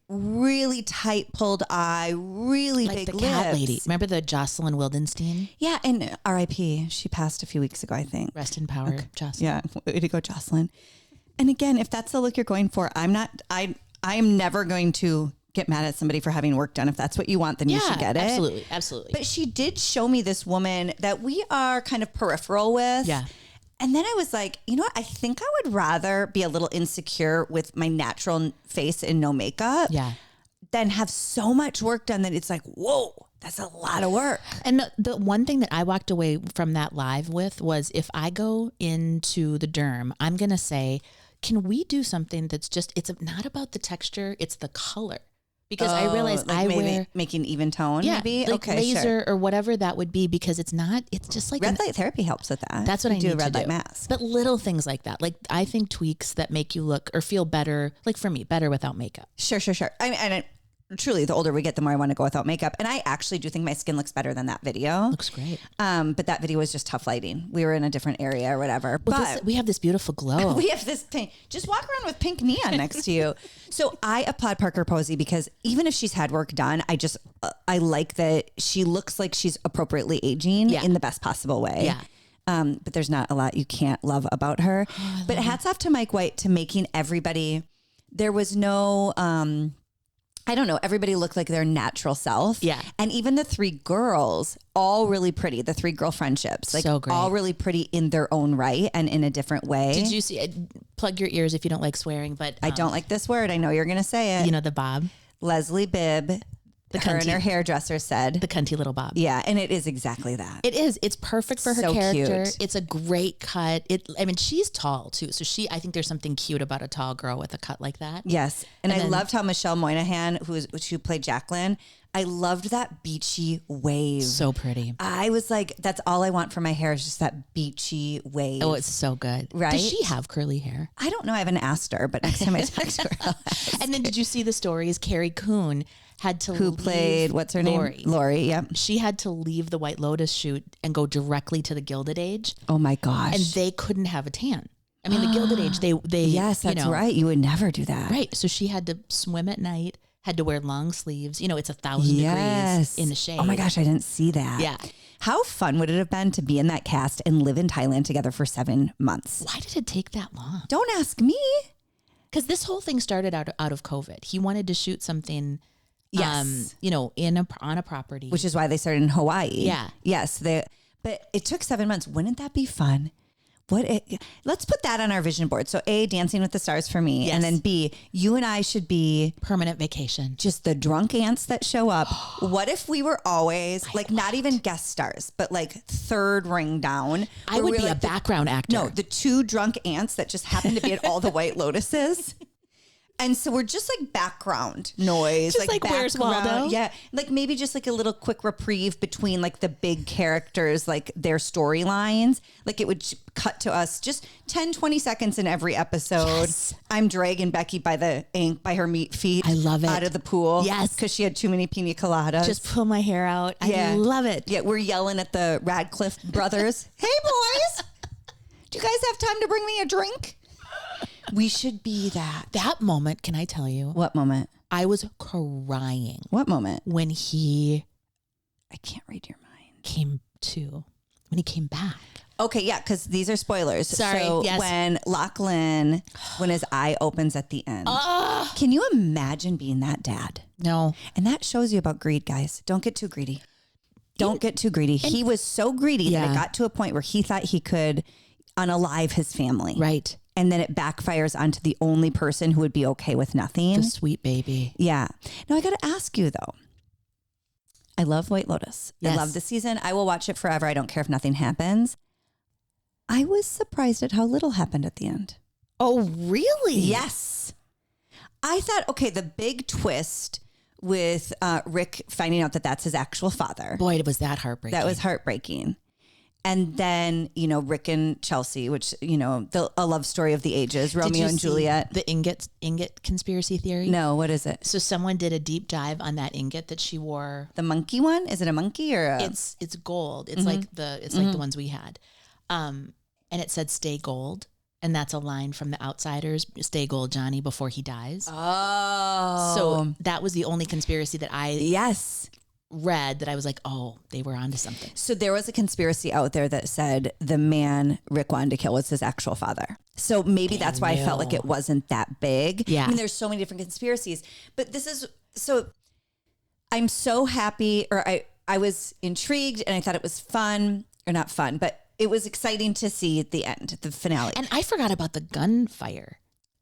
Speaker 1: really tight pulled eye, really
Speaker 2: Like
Speaker 1: big
Speaker 2: the
Speaker 1: lips.
Speaker 2: cat lady. Remember the Jocelyn Wildenstein?
Speaker 1: Yeah, and R.I.P. She passed a few weeks ago, I think.
Speaker 2: Rest in power, Jocelyn.
Speaker 1: Yeah, way to go, Jocelyn. And again, if that's the look you're going for, I am never going to get mad at somebody for having work done. If that's what you want, then you should get it.
Speaker 2: Absolutely.
Speaker 1: But she did show me this woman that we are kind of peripheral with.
Speaker 2: Yeah.
Speaker 1: And then I was like, you know what? I think I would rather be a little insecure with my natural face and no makeup than have so much work done that it's like, whoa, that's a lot of work.
Speaker 2: And the one thing that I walked away from that live with was, if I go into the derm, I'm going to say, can we do something that's just, it's not about the texture, it's the color. Because I realized
Speaker 1: like
Speaker 2: I
Speaker 1: maybe
Speaker 2: wear
Speaker 1: making even tone, maybe
Speaker 2: like laser or whatever that would be, because it's just like
Speaker 1: red light therapy helps with that.
Speaker 2: That's what I need
Speaker 1: a red
Speaker 2: to
Speaker 1: light
Speaker 2: do.
Speaker 1: mask.
Speaker 2: But little things like that, like I think tweaks that make you look or feel better, like for me, better without makeup.
Speaker 1: Sure. I mean, truly, the older we get, the more I want to go without makeup. And I actually do think my skin looks better than that video.
Speaker 2: Looks great.
Speaker 1: But that video was just tough lighting. We were in a different area or whatever.
Speaker 2: Well,
Speaker 1: but
Speaker 2: we have this beautiful glow.
Speaker 1: we have this pink. Just walk around with pink neon next to you. So I applaud Parker Posey because even if she's had work done, I like that she looks like she's appropriately aging in the best possible way.
Speaker 2: Yeah.
Speaker 1: But there's not a lot you can't love about her. But hats off to Mike White to making everybody. There was no. I don't know. Everybody looked like their natural self.
Speaker 2: Yeah.
Speaker 1: And even the three girls, all really pretty. The three girl friendships. Like
Speaker 2: so great.
Speaker 1: all really pretty in their own right and in a different way.
Speaker 2: Did you see, plug your ears if you don't like swearing, but
Speaker 1: I don't like this word. I know you're going to say it.
Speaker 2: You know, the Bob.
Speaker 1: Leslie Bib, her and her hairdresser said.
Speaker 2: The cunty little Bob.
Speaker 1: Yeah. And it is exactly that.
Speaker 2: It is. It's perfect for her
Speaker 1: So
Speaker 2: character.
Speaker 1: cute.
Speaker 2: It's a great cut. She's tall too. So I think there's something cute about a tall girl with a cut like that.
Speaker 1: Yes. And I loved how Michelle Moynihan, who played Jacqueline, I loved that beachy wave.
Speaker 2: So pretty.
Speaker 1: I was like, that's all I want for my hair is just that beachy wave.
Speaker 2: Oh, it's so good.
Speaker 1: Right?
Speaker 2: Does she have curly hair?
Speaker 1: I don't know. I haven't asked her, but next time I text her, I'll ask.
Speaker 2: And then did you see the stories? Carrie Coon had to
Speaker 1: Who played, what's her name? Lori, yep.
Speaker 2: She had to leave the White Lotus shoot and go directly to the Gilded Age.
Speaker 1: Oh my gosh.
Speaker 2: And they couldn't have a tan. I mean, the Gilded Age, they
Speaker 1: yes, that's right. You would never do that.
Speaker 2: Right. So she had to swim at night, had to wear long sleeves. You know, it's 1,000 degrees in the shade.
Speaker 1: Oh my gosh, I didn't see that.
Speaker 2: Yeah.
Speaker 1: How fun would it have been to be in that cast and live in Thailand together for 7 months?
Speaker 2: Why did it take that long?
Speaker 1: Don't ask me.
Speaker 2: Because this whole thing started out of COVID. He wanted to shoot something,
Speaker 1: Yes.
Speaker 2: on a property.
Speaker 1: Which is why they started in Hawaii.
Speaker 2: Yeah.
Speaker 1: Yes. But it took 7 months. Wouldn't that be fun? Let's put that on our vision board. So A, Dancing with the Stars for me.
Speaker 2: Yes.
Speaker 1: And then B, you and I should be
Speaker 2: permanent vacation.
Speaker 1: just the drunk ants that show up. What if we were always not even guest stars, but like third ring down?
Speaker 2: I would be a background actor.
Speaker 1: No, the 2 drunk ants that just happen to be at all the White Lotuses. And so we're just like background noise.
Speaker 2: Just like Where's Waldo?
Speaker 1: Yeah. Like maybe just like a little quick reprieve between like the big characters, like their storylines. Like it would cut to us just 10, 20 seconds in every episode.
Speaker 2: Yes.
Speaker 1: I'm dragging Becky by her meat feet.
Speaker 2: I love it.
Speaker 1: Out of the pool.
Speaker 2: Yes.
Speaker 1: Because she had too many pina coladas.
Speaker 2: Just pull my hair out. I love it.
Speaker 1: Yeah. We're yelling at the Radcliffe brothers. Hey boys, do you guys have time to bring me a drink? We should be that.
Speaker 2: That moment, can I tell you?
Speaker 1: What moment?
Speaker 2: I was crying.
Speaker 1: What moment?
Speaker 2: When he
Speaker 1: I can't read your mind.
Speaker 2: When he came back.
Speaker 1: Okay, yeah, because these are spoilers.
Speaker 2: Sorry,
Speaker 1: So
Speaker 2: yes.
Speaker 1: when Lachlan, when his eye opens at the end, can you imagine being that dad?
Speaker 2: No.
Speaker 1: And that shows you about greed, guys. Don't get too greedy. Don't get too greedy. He was so greedy that it got to a point where he thought he could unalive his family.
Speaker 2: Right.
Speaker 1: And then it backfires onto the only person who would be okay with nothing.
Speaker 2: The sweet baby.
Speaker 1: Yeah. Now I got to ask you though. I love White Lotus.
Speaker 2: Yes.
Speaker 1: I love the season. I will watch it forever. I don't care if nothing happens. I was surprised at how little happened at the end.
Speaker 2: Oh, really?
Speaker 1: Yes. I thought, okay, the big twist with Rick finding out that that's his actual father.
Speaker 2: Boy, was that heartbreaking.
Speaker 1: That was heartbreaking. And then, Rick and Chelsea, which, a love story of the ages, Romeo and Juliet.
Speaker 2: The ingot conspiracy theory?
Speaker 1: No, what is it?
Speaker 2: So someone did a deep dive on that ingot that she wore.
Speaker 1: The monkey one? Is it a monkey or
Speaker 2: It's gold. It's like the ones we had. And it said "Stay Gold," and that's a line from The Outsiders. "Stay gold, Johnny," before he dies.
Speaker 1: Oh,
Speaker 2: so that was the only conspiracy that I read that I was like, oh, they were onto something.
Speaker 1: So there was a conspiracy out there that said the man Rick wanted to kill was his actual father. So maybe that's why I felt like it wasn't that big.
Speaker 2: Yeah,
Speaker 1: I mean, there's so many different conspiracies, but this is so. I'm so happy, or I was intrigued, and I thought it was fun, or not fun, but. It was exciting to see at the end, the finale.
Speaker 2: And I forgot about the gunfire.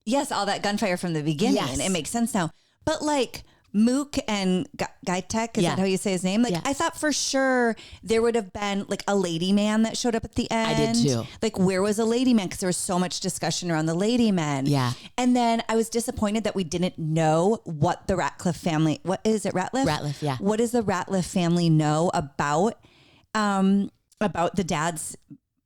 Speaker 1: Yes, all that gunfire from the beginning.
Speaker 2: Yes.
Speaker 1: It makes sense now. But like Mook and Gaitek, is that how you say his name? Like I thought for sure there would have been like a lady man that showed up at the end.
Speaker 2: I did too.
Speaker 1: Like where was a lady man? Because there was so much discussion around the lady men.
Speaker 2: Yeah.
Speaker 1: And then I was disappointed that we didn't know what the Ratcliffe family, what is it, Ratliff?
Speaker 2: Ratliff, yeah.
Speaker 1: What does the Ratliff family know about the dad's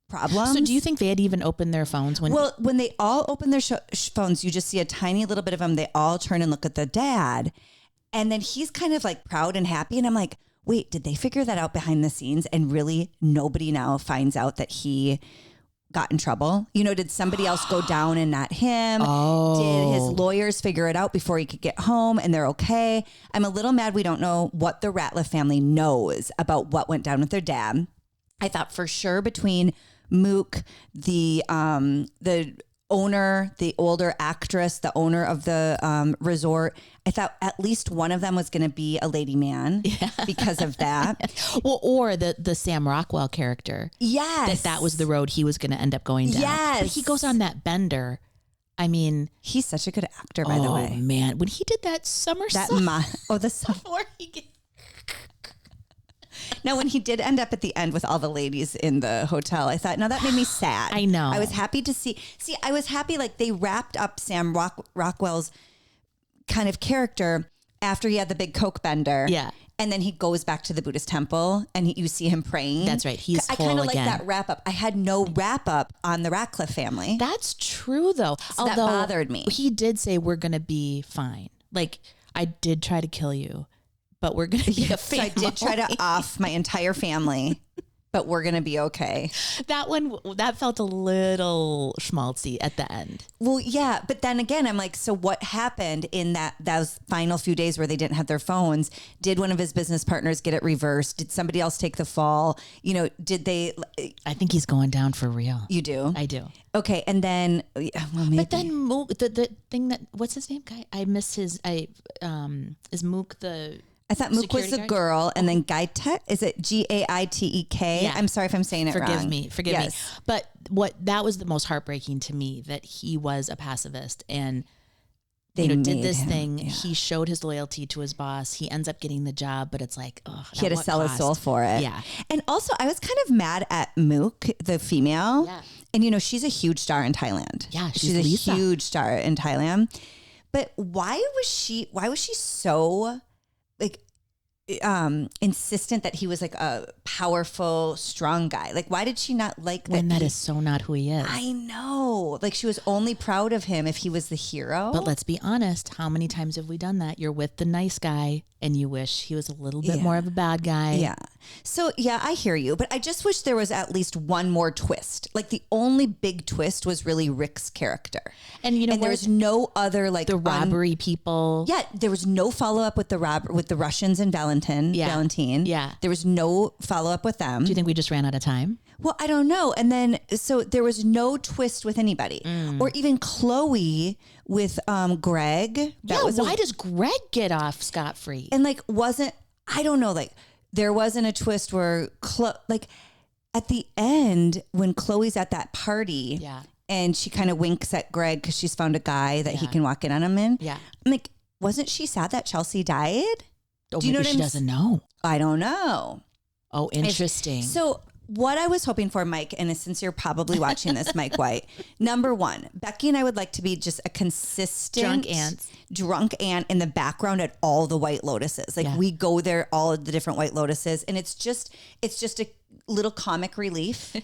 Speaker 1: problems?
Speaker 2: So do you think they had even opened their phones
Speaker 1: when they all open their phones, you just see a tiny little bit of them. They all turn and look at the dad. And then he's kind of like proud and happy. And I'm like, wait, did they figure that out behind the scenes? And really nobody now finds out that he got in trouble? Did somebody else go down and not him?
Speaker 2: Oh.
Speaker 1: Did his lawyers figure it out before he could get home and they're okay? I'm a little mad we don't know what the Ratliff family knows about what went down with their dad. I thought for sure between Mook, the owner, the older actress, the owner of the resort, I thought at least one of them was going to be a lady man because of that.
Speaker 2: Well, or the Sam Rockwell character.
Speaker 1: Yes.
Speaker 2: That was the road he was going to end up going down.
Speaker 1: Yes.
Speaker 2: But he goes on that bender. I mean,
Speaker 1: he's such a good actor, by the way.
Speaker 2: Oh, man. When he did that somersault.
Speaker 1: The summer. Now, when he did end up at the end with all the ladies in the hotel, I thought, no, that made me sad.
Speaker 2: I know.
Speaker 1: I was happy to see, I was happy like they wrapped up Sam Rockwell's kind of character after he had the big coke bender.
Speaker 2: Yeah.
Speaker 1: And then he goes back to the Buddhist temple and you see him praying.
Speaker 2: That's right. He's
Speaker 1: I
Speaker 2: whole
Speaker 1: kind of like
Speaker 2: again.
Speaker 1: that wrap up. I had no wrap up on the Ratcliffe family.
Speaker 2: That's true, though.
Speaker 1: So that bothered me.
Speaker 2: He did say we're going to be fine. Like, I did try to kill you, but we're going to be a family.
Speaker 1: So I did try to off my entire family, but we're going to be okay.
Speaker 2: That felt a little schmaltzy at the end.
Speaker 1: Well, yeah. But then again, I'm like, so what happened in those final few days where they didn't have their phones? Did one of his business partners get it reversed? Did somebody else take the fall? Did they?
Speaker 2: I think he's going down for real.
Speaker 1: You do?
Speaker 2: I do.
Speaker 1: Okay. And then, well, maybe.
Speaker 2: But then the thing that, what's his name, guy? I missed his, is Mook the...
Speaker 1: I thought Mook was the girl, and then Gaitek, is it Gaitek?
Speaker 2: Yeah.
Speaker 1: I'm sorry if I'm saying it wrong.
Speaker 2: Forgive me. But that was the most heartbreaking to me, that he was a pacifist and
Speaker 1: they
Speaker 2: did this
Speaker 1: him,
Speaker 2: thing.
Speaker 1: Yeah.
Speaker 2: He showed his loyalty to his boss. He ends up getting the job, but it's like,
Speaker 1: he had to sell his soul for it.
Speaker 2: Yeah.
Speaker 1: And also, I was kind of mad at Mook, the female.
Speaker 2: Yeah.
Speaker 1: And she's a huge star in Thailand.
Speaker 2: Yeah,
Speaker 1: she's a
Speaker 2: Lisa.
Speaker 1: huge star in Thailand. But why was she so like insistent that he was like a powerful, strong guy. Like, why did she not like that?
Speaker 2: When that is so not who he is.
Speaker 1: I know. Like, she was only proud of him if he was the hero.
Speaker 2: But let's be honest. How many times have we done that? You're with the nice guy and you wish he was a little bit more of a bad guy.
Speaker 1: Yeah. So, yeah, I hear you. But I just wish there was at least one more twist. Like, the only big twist was really Rick's character.
Speaker 2: And you know,
Speaker 1: there was no other, like,
Speaker 2: the robbery people.
Speaker 1: Yeah. There was no follow up with the Russians and Valentine.
Speaker 2: Yeah.
Speaker 1: There was no follow up with them.
Speaker 2: Do you think we just ran out of time?
Speaker 1: Well, I don't know. And then, so there was no twist with anybody, or even Chloe with Greg.
Speaker 2: Why does Greg get off scot-free?
Speaker 1: And like, I don't know, like there wasn't a twist where like at the end when Chloe's at that party and she kind of winks at Greg because she's found a guy that he can walk in on him in.
Speaker 2: Yeah.
Speaker 1: I'm like, wasn't she sad that Chelsea died?
Speaker 2: Do you know what she doesn't know?
Speaker 1: I don't know.
Speaker 2: Oh, interesting.
Speaker 1: So what I was hoping for, Mike, and since you're probably watching this, Mike White, number one, Becky and I would like to be just a consistent drunk aunt in the background at all the White Lotuses. Like we go there, all of the different White Lotuses, and it's just a little comic relief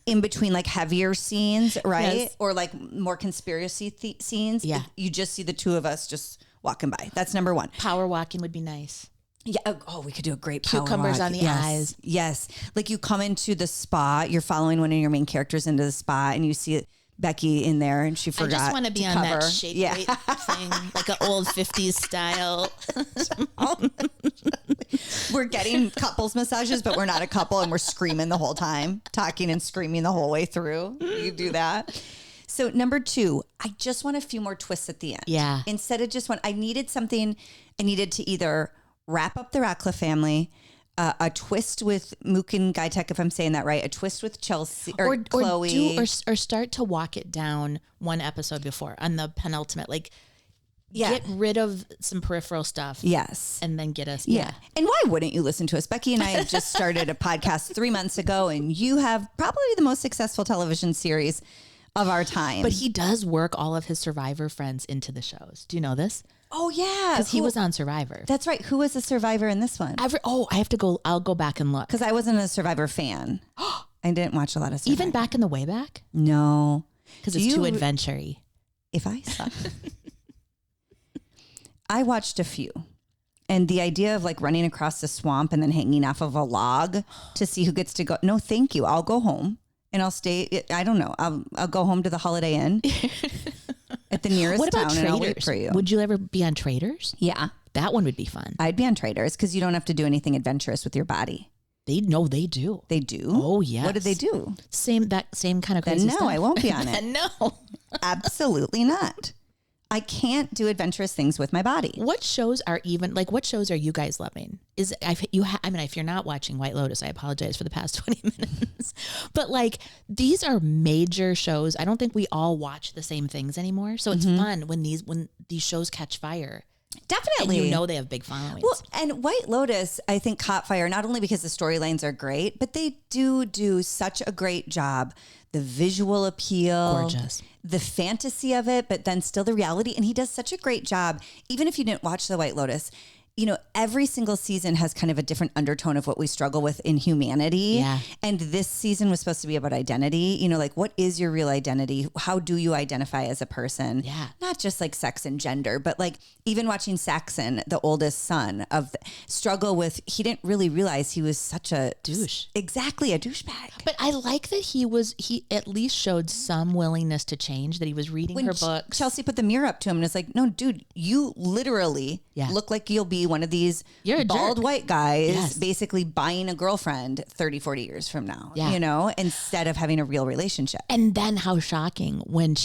Speaker 1: in between like heavier scenes, right? Yes. Or like more conspiracy scenes.
Speaker 2: Yeah.
Speaker 1: You just see the two of us just walking by. That's number one.
Speaker 2: Power walking would be nice.
Speaker 1: Yeah. Oh, we could do a great power
Speaker 2: cucumbers
Speaker 1: walk.
Speaker 2: on the eyes.
Speaker 1: Yes. Like you come into the spa, you're following one of your main characters into the spa, and you see Becky in there, and she forgot.
Speaker 2: I just want to be on
Speaker 1: cover.
Speaker 2: that shake weight thing, like an old 50s style.
Speaker 1: We're getting couples massages, but we're not a couple, and we're screaming the whole time, talking and screaming the whole way through. You do that. So number two, I just want a few more twists at the end.
Speaker 2: Yeah.
Speaker 1: Instead of just one, I needed to either wrap up the Ratcliffe family, a twist with Mook and Guytek, if I'm saying that right, a twist with Chelsea or Chloe.
Speaker 2: Or start to walk it down one episode before on the penultimate. Like, get rid of some peripheral stuff.
Speaker 1: Yes.
Speaker 2: And then get us.
Speaker 1: Yeah. And why wouldn't you listen to us? Becky and I have just started a podcast 3 months ago, and you have probably the most successful television series of our time.
Speaker 2: But he does work all of his Survivor friends into the shows. Do you know this?
Speaker 1: Oh, yeah.
Speaker 2: Because he was on Survivor.
Speaker 1: That's right. Who was a Survivor in this one?
Speaker 2: I have to go. I'll go back and look.
Speaker 1: Because I wasn't a Survivor fan. I didn't watch a lot of Survivor.
Speaker 2: Even back in the way back?
Speaker 1: No.
Speaker 2: Because it's too adventure-y.
Speaker 1: If I saw. I watched a few. And the idea of like running across the swamp and then hanging off of a log to see who gets to go. No, thank you. I'll go home and I'll stay. I don't know. I'll go home to the Holiday Inn at the nearest
Speaker 2: what about
Speaker 1: town
Speaker 2: Traders?
Speaker 1: And I'll wait for you.
Speaker 2: Would you ever be on Traders?
Speaker 1: Yeah.
Speaker 2: That one would be fun.
Speaker 1: I'd be on Traders because you don't have to do anything adventurous with your body.
Speaker 2: They do.
Speaker 1: They do?
Speaker 2: Oh, yes.
Speaker 1: What do they do?
Speaker 2: Same kind of crazy
Speaker 1: stuff. No, I won't be on it.
Speaker 2: No.
Speaker 1: Absolutely not. I can't do adventurous things with my body.
Speaker 2: What shows are you guys loving? If you're not watching White Lotus, I apologize for the past 20 minutes. But like, these are major shows. I don't think we all watch the same things anymore. So it's fun when these shows catch fire.
Speaker 1: Definitely.
Speaker 2: And they have big followings.
Speaker 1: Well, and White Lotus, I think, caught fire, not only because the storylines are great, but they do such a great job. The visual appeal.
Speaker 2: Gorgeous.
Speaker 1: The fantasy of it, but then still the reality. And he does such a great job. Even if you didn't watch The White Lotus, every single season has kind of a different undertone of what we struggle with in humanity.
Speaker 2: Yeah.
Speaker 1: And this season was supposed to be about identity. Like, what is your real identity? How do you identify as a person?
Speaker 2: Yeah.
Speaker 1: Not just like sex and gender, but like even watching Saxon, the oldest son, struggle with, he didn't really realize he was such a
Speaker 2: douche.
Speaker 1: Exactly, a douchebag.
Speaker 2: But I like that he at least showed some willingness to change, that he was reading her books.
Speaker 1: Chelsea put the mirror up to him and it's like, no, dude, you literally look like you'll be one of these bald white guys basically buying a girlfriend 30, 40 years from now, instead of having a real relationship.
Speaker 2: And then how shocking when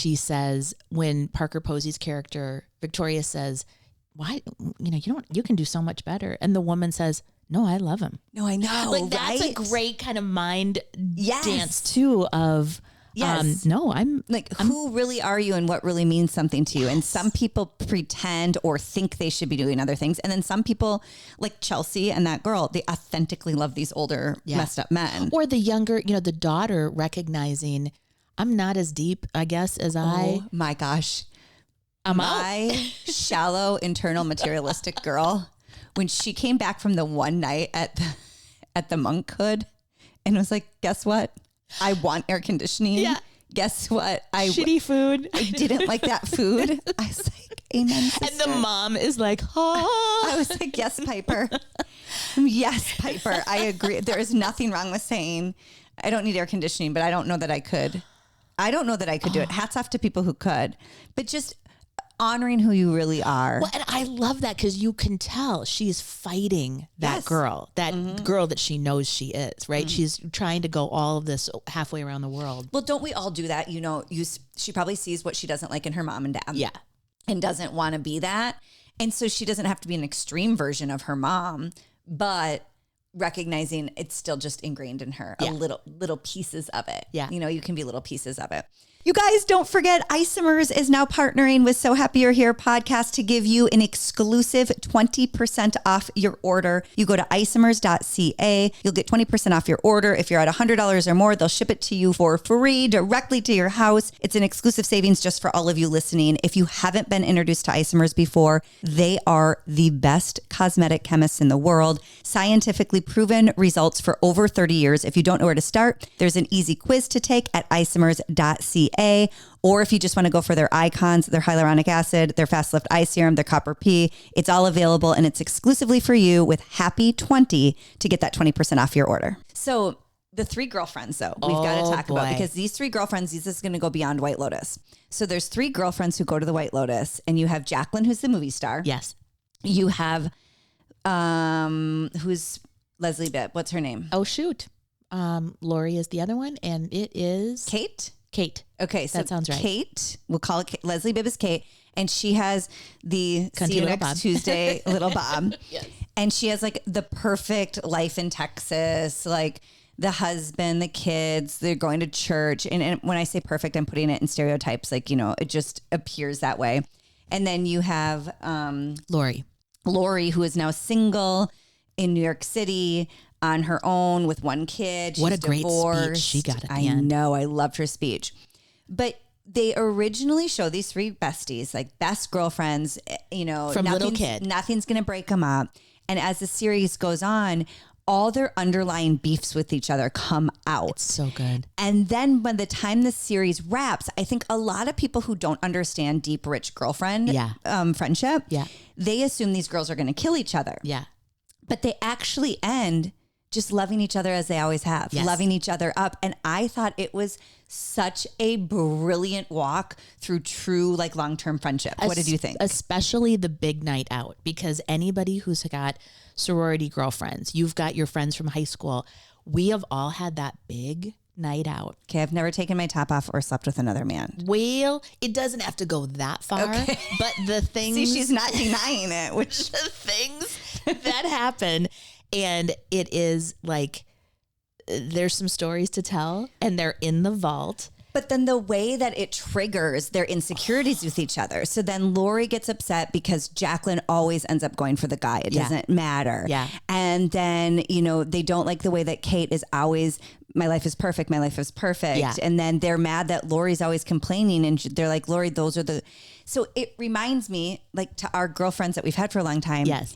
Speaker 2: when Parker Posey's character, Victoria, says, why, you can do so much better. And the woman says, no, I love him.
Speaker 1: No, I know.
Speaker 2: Like, that's a great kind of mind
Speaker 1: yes.
Speaker 2: dance too of,
Speaker 1: yes.
Speaker 2: No, I'm
Speaker 1: like, who really are you and what really means something to you? Yes. And some people pretend or think they should be doing other things. And then some people, like Chelsea and that girl, they authentically love these older messed up men.
Speaker 2: Or the younger, the daughter recognizing, I'm not as deep, I guess, as
Speaker 1: Oh my gosh. My shallow, internal, materialistic girl when she came back from the one night at the Monkhood and was like, guess what? I want air conditioning.
Speaker 2: Yeah.
Speaker 1: Guess what?
Speaker 2: Shitty food.
Speaker 1: I didn't like that food. I was like, amen, sister.
Speaker 2: And the mom is like, oh.
Speaker 1: I was like, yes, Piper. Yes, Piper. I agree. There is nothing wrong with saying I don't need air conditioning, but I don't know that I could. I don't know that I could do it. Hats off to people who could, but just honoring who you really are.
Speaker 2: Well, and I love that because you can tell she's fighting that
Speaker 1: Yes.
Speaker 2: girl, that girl that she knows she is, right? She's trying to go all of this halfway around the world.
Speaker 1: Well, don't we all do that? You know, she probably sees what she doesn't like in her mom and dad.
Speaker 2: Yeah.
Speaker 1: And doesn't want to be that. And so she doesn't have to be an extreme version of her mom, but recognizing it's still just ingrained in her,
Speaker 2: Yeah.
Speaker 1: a little pieces of it.
Speaker 2: Yeah.
Speaker 1: You know, you can be little pieces of it. You guys, don't forget, Isomers is now partnering with So Happy You're Here podcast to give you an exclusive 20% off your order. You go to isomers.ca. You'll get 20% off your order. If you're at $100 or more, they'll ship it to you for free directly to your house. It's an exclusive savings just for all of you listening. If you haven't been introduced to Isomers before, they are the best cosmetic chemists in the world. Scientifically proven results for over 30 years. If you don't know where to start, there's an easy quiz to take at isomers.ca. Or if you just want to go for their icons, their hyaluronic acid, their fast lift eye serum, their copper P, it's all available and it's exclusively for you with Happy20 to get that 20% off your order. So the three girlfriends though, we've got to talk about, because these three girlfriends, this is going to go beyond White Lotus. So there's three girlfriends who go to the White Lotus, and you have Jacqueline, who's the movie star.
Speaker 2: Yes.
Speaker 1: You have, who's Leslie Bib? What's her name?
Speaker 2: Oh, shoot. Lori is the other one, and it is
Speaker 1: Kate. Okay, so
Speaker 2: that sounds right.
Speaker 1: Kate, we'll call it Kate. Leslie Bib is Kate, and she has the
Speaker 2: Cunty
Speaker 1: see you
Speaker 2: little
Speaker 1: next
Speaker 2: Bob.
Speaker 1: Tuesday little Bob.
Speaker 2: Yes.
Speaker 1: And she has like the perfect life in Texas, like the husband, the kids, they're going to church. And when I say perfect, I'm putting it in stereotypes, like, you know, it just appears that way. And then you have Lori, who is now single in New York City on her own with one kid.
Speaker 2: What
Speaker 1: She's
Speaker 2: a great
Speaker 1: divorced.
Speaker 2: speech she got at the
Speaker 1: I
Speaker 2: end.
Speaker 1: know. I loved her speech. But they originally show these three besties, like best girlfriends, you know,
Speaker 2: From little kid.
Speaker 1: Nothing's going to break them up. And as the series goes on, all their underlying beefs with each other come out.
Speaker 2: It's so good.
Speaker 1: And then by the time the series wraps, I think a lot of people who don't understand deep, rich girlfriend friendship, they assume these girls are going to kill each other.
Speaker 2: Yeah.
Speaker 1: But they actually end just loving each other as they always have, loving each other up. And I thought it was such a brilliant walk through true, like, long-term friendship. What did you think?
Speaker 2: Especially the big night out, because anybody who's got sorority girlfriends, you've got your friends from high school. We have all had that big night out.
Speaker 1: Okay, I've never taken my top off or slept with another man.
Speaker 2: Well, it doesn't have to go that far, but the things...
Speaker 1: See, she's not denying it, which...
Speaker 2: the things that happen, and it is like, there's some stories to tell, and they're in the vault.
Speaker 1: But then the way that it triggers their insecurities with each other. So then Lori gets upset because Jacqueline always ends up going for the guy. It doesn't matter.
Speaker 2: Yeah.
Speaker 1: And then, you know, they don't like the way that Kate is always, my life is perfect. My life is perfect.
Speaker 2: Yeah.
Speaker 1: And then they're mad that Lori's always complaining. And they're like, Lori, those are the... So it reminds me, like, to our girlfriends that we've had for a long time.
Speaker 2: Yes.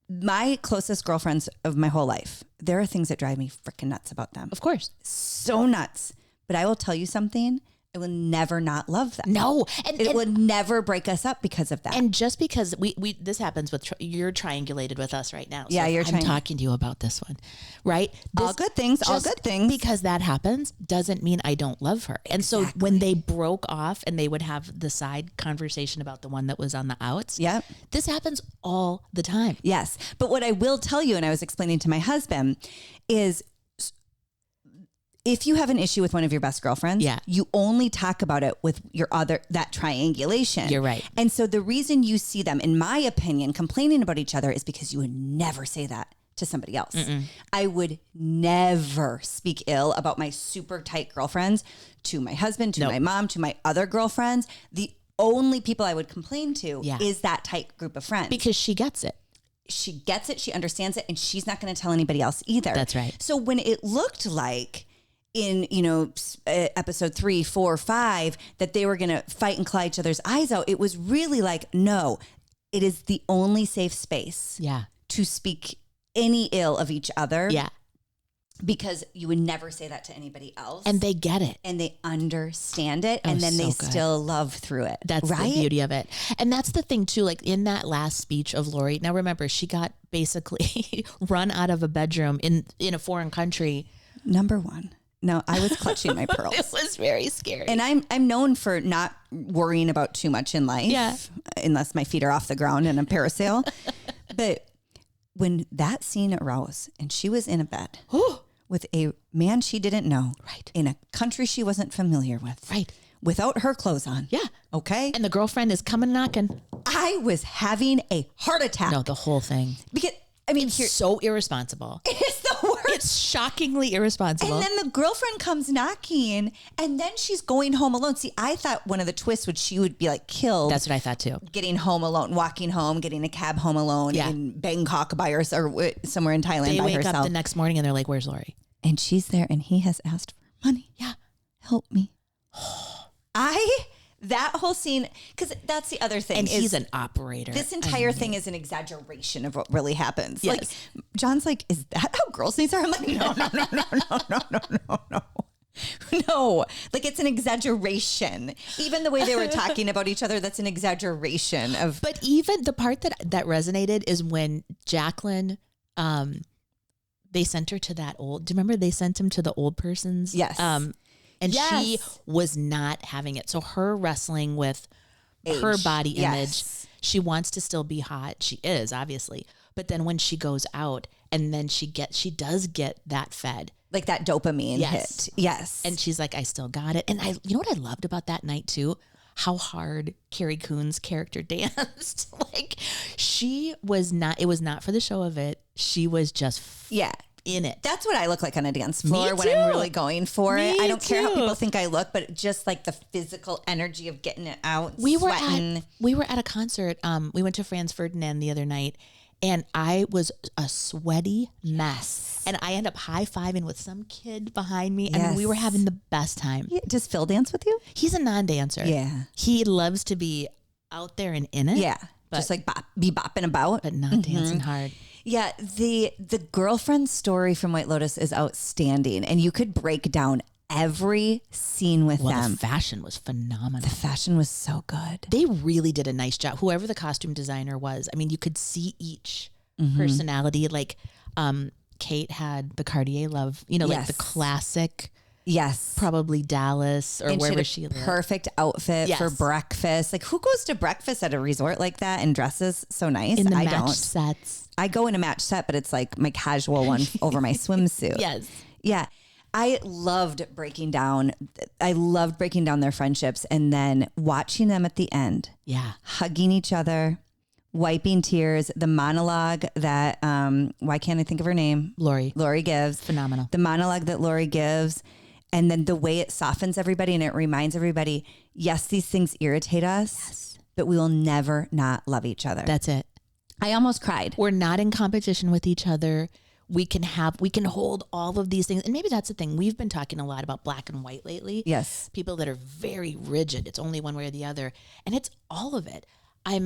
Speaker 1: My closest girlfriends of my whole life, there are things that drive me freaking nuts about them.
Speaker 2: Of course.
Speaker 1: So nuts. But I will tell you something, I will never not love them.
Speaker 2: No.
Speaker 1: It would never break us up because of that.
Speaker 2: And just because we this happens with, you're triangulated with us right now. So
Speaker 1: Yeah,
Speaker 2: I'm talking to you about this one, right?
Speaker 1: all good things, all good things.
Speaker 2: Because that happens doesn't mean I don't love her. And so when they broke off and they would have the side conversation about the one that was on the outs, this happens all the time.
Speaker 1: Yes. But what I will tell you, and I was explaining to my husband, is if you have an issue with one of your best girlfriends, you only talk about it with your that triangulation.
Speaker 2: You're right.
Speaker 1: And so the reason you see them, in my opinion, complaining about each other is because you would never say that to somebody else. I would never speak ill about my super tight girlfriends to my husband, to my mom, to my other girlfriends. The only people I would complain to is that tight group of friends.
Speaker 2: Because she gets it.
Speaker 1: She gets it, she understands it, and she's not going to tell anybody else either.
Speaker 2: That's right.
Speaker 1: So when it looked like in, you know, episode 3, 4, 5, that they were going to fight and claw each other's eyes out, it was really like, no, it is the only safe space
Speaker 2: Yeah.
Speaker 1: to speak any ill of each other.
Speaker 2: Yeah.
Speaker 1: Because you would never say that to anybody else.
Speaker 2: And they get it.
Speaker 1: And they understand it.
Speaker 2: Oh,
Speaker 1: and then they
Speaker 2: so good.
Speaker 1: still love through it.
Speaker 2: That's
Speaker 1: right?
Speaker 2: the beauty of it. And that's the thing too, like in that last speech of Lori, now remember, she got basically run out of a bedroom in a foreign country.
Speaker 1: Number one. No, I was clutching my pearls.
Speaker 2: It was very scary.
Speaker 1: And I'm known for not worrying about too much in life, unless my feet are off the ground in a parasail. But when that scene arose and she was in a bed with a man she didn't know,
Speaker 2: right,
Speaker 1: in a country she wasn't familiar with,
Speaker 2: right,
Speaker 1: without her clothes on, okay,
Speaker 2: and the girlfriend is coming knocking,
Speaker 1: I was having a heart attack.
Speaker 2: No, the whole thing.
Speaker 1: Because I mean,
Speaker 2: it's so irresponsible.
Speaker 1: It's the worst.
Speaker 2: It's shockingly irresponsible.
Speaker 1: And then the girlfriend comes knocking, and then she's going home alone. See, I thought one of the twists would she would be like killed.
Speaker 2: That's what I thought too.
Speaker 1: Getting home alone, walking home, getting a cab home alone in Bangkok by herself, or somewhere in Thailand
Speaker 2: they
Speaker 1: by
Speaker 2: wake
Speaker 1: herself.
Speaker 2: up the next morning and they're like, "Where's Lori?"
Speaker 1: And she's there, and he has asked for money.
Speaker 2: Yeah,
Speaker 1: help me. That whole scene, because that's the other thing.
Speaker 2: And he's an operator.
Speaker 1: This entire thing is an exaggeration of what really happens.
Speaker 2: Yes.
Speaker 1: Like, John's like, is that how girls' needs are? I'm like, no. No, like it's an exaggeration. Even the way they were talking about each other, that's an exaggeration of.
Speaker 2: But even the part that resonated is when Jacqueline, they sent her to that old. Do you remember they sent him to the old person's?
Speaker 1: Yes.
Speaker 2: And she was not having it. So her wrestling with her body image, she wants to still be hot. She is, obviously. But then when she goes out and then she does get that fed.
Speaker 1: Like that dopamine hit. Yes.
Speaker 2: And she's like, I still got it. And you know what I loved about that night too? How hard Carrie Coon's character danced. Like it was not for the show of it. She was just in it.
Speaker 1: That's what I look like on a dance floor when
Speaker 2: too.
Speaker 1: I'm really going for it. I don't care how
Speaker 2: too.
Speaker 1: people think I look, but just like the physical energy of getting it out.
Speaker 2: We were at a concert. We went to Franz Ferdinand the other night, and I was a sweaty mess. And I end up high-fiving with some kid behind me. I mean, we were having the best time.
Speaker 1: Yeah, does Phil dance with you?
Speaker 2: He's a non-dancer.
Speaker 1: Yeah.
Speaker 2: He loves to be out there and in it.
Speaker 1: Yeah. Just like be bopping about.
Speaker 2: But not dancing hard.
Speaker 1: Yeah, the girlfriend story from White Lotus is outstanding, and you could break down every scene with them.
Speaker 2: The fashion was phenomenal.
Speaker 1: The fashion was so good.
Speaker 2: They really did a nice job. Whoever the costume designer was, I mean, you could see each personality. Like Kate had the Cartier Love, like the classic.
Speaker 1: Yes.
Speaker 2: Probably Dallas or wherever she lived.
Speaker 1: Perfect outfit for breakfast. Like, who goes to breakfast at a resort like that and dresses so nice?
Speaker 2: In the
Speaker 1: I
Speaker 2: match
Speaker 1: don't.
Speaker 2: sets.
Speaker 1: I go in a match set, but it's like my casual one over my swimsuit.
Speaker 2: Yes.
Speaker 1: Yeah. I loved breaking down their friendships, and then watching them at the end.
Speaker 2: Yeah.
Speaker 1: Hugging each other, wiping tears, the monologue that, why can't I think of her name? Lori gives.
Speaker 2: Phenomenal.
Speaker 1: The monologue that Lori gives. And then the way it softens everybody and it reminds everybody, yes, these things irritate us, but we will never not love each other.
Speaker 2: That's it.
Speaker 1: I almost cried.
Speaker 2: We're not in competition with each other. We can hold all of these things. And maybe that's the thing. We've been talking a lot about black and white lately.
Speaker 1: Yes.
Speaker 2: People that are very rigid. It's only one way or the other. And it's all of it. I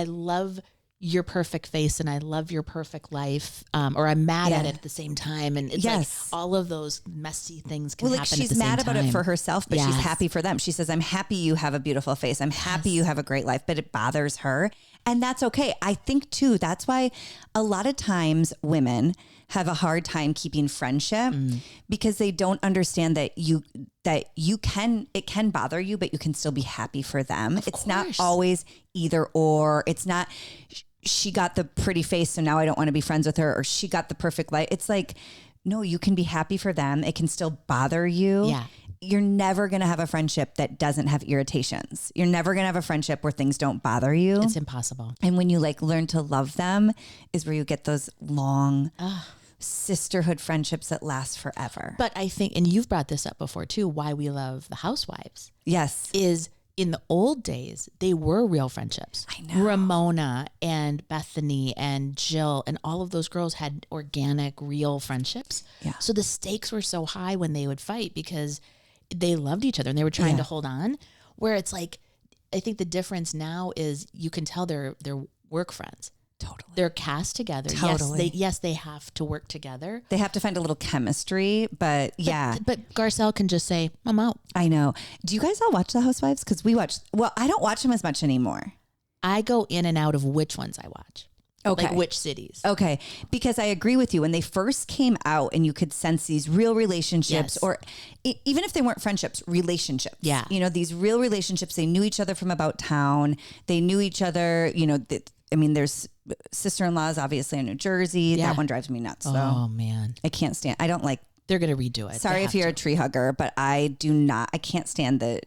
Speaker 2: love your perfect face and I love your perfect life, or I'm mad at it at the same time. And it's like all of those messy things can happen at the same time.
Speaker 1: She's mad about it for herself, but she's happy for them. She says, I'm happy you have a beautiful face. I'm happy you have a great life, but it bothers her. And that's okay. I think too, that's why a lot of times women have a hard time keeping friendship because they don't understand that it can bother you, but you can still be happy for them. It's not always either or. It's not, she got the pretty face, so now I don't want to be friends with her, or she got the perfect life. It's like, no, you can be happy for them. It can still bother you.
Speaker 2: Yeah.
Speaker 1: You're never going to have a friendship that doesn't have irritations. You're never going to have a friendship where things don't bother you.
Speaker 2: It's impossible.
Speaker 1: And when you learn to love them is where you get those long sisterhood friendships that last forever.
Speaker 2: But I think, and you've brought this up before too, why we love the Housewives.
Speaker 1: Yes.
Speaker 2: Is in the old days, they were real friendships.
Speaker 1: I know.
Speaker 2: Ramona and Bethany and Jill and all of those girls had organic, real friendships.
Speaker 1: Yeah.
Speaker 2: So the stakes were so high when they would fight because they loved each other and they were trying to hold on. Where it's like, I think the difference now is you can tell they're work friends.
Speaker 1: Totally.
Speaker 2: They're cast together.
Speaker 1: Totally.
Speaker 2: Yes, they have to work together.
Speaker 1: They have to find a little chemistry, but yeah.
Speaker 2: But Garcelle can just say, I'm out.
Speaker 1: I know. Do you guys all watch The Housewives? Because I don't watch them as much anymore.
Speaker 2: I go in and out of which ones I watch.
Speaker 1: Okay.
Speaker 2: Like which cities.
Speaker 1: Okay. Because I agree with you. When they first came out and you could sense these real relationships,
Speaker 2: Yes.
Speaker 1: or even if they weren't friendships, relationships.
Speaker 2: Yeah.
Speaker 1: You know, these real relationships. They knew each other from about town. They knew each other, you know, there's sister-in-laws obviously in New Jersey.
Speaker 2: Yeah.
Speaker 1: That one drives me nuts though.
Speaker 2: Oh man.
Speaker 1: I can't stand, I don't like,
Speaker 2: They're going to redo it.
Speaker 1: sorry if you're a tree hugger, but I can't stand the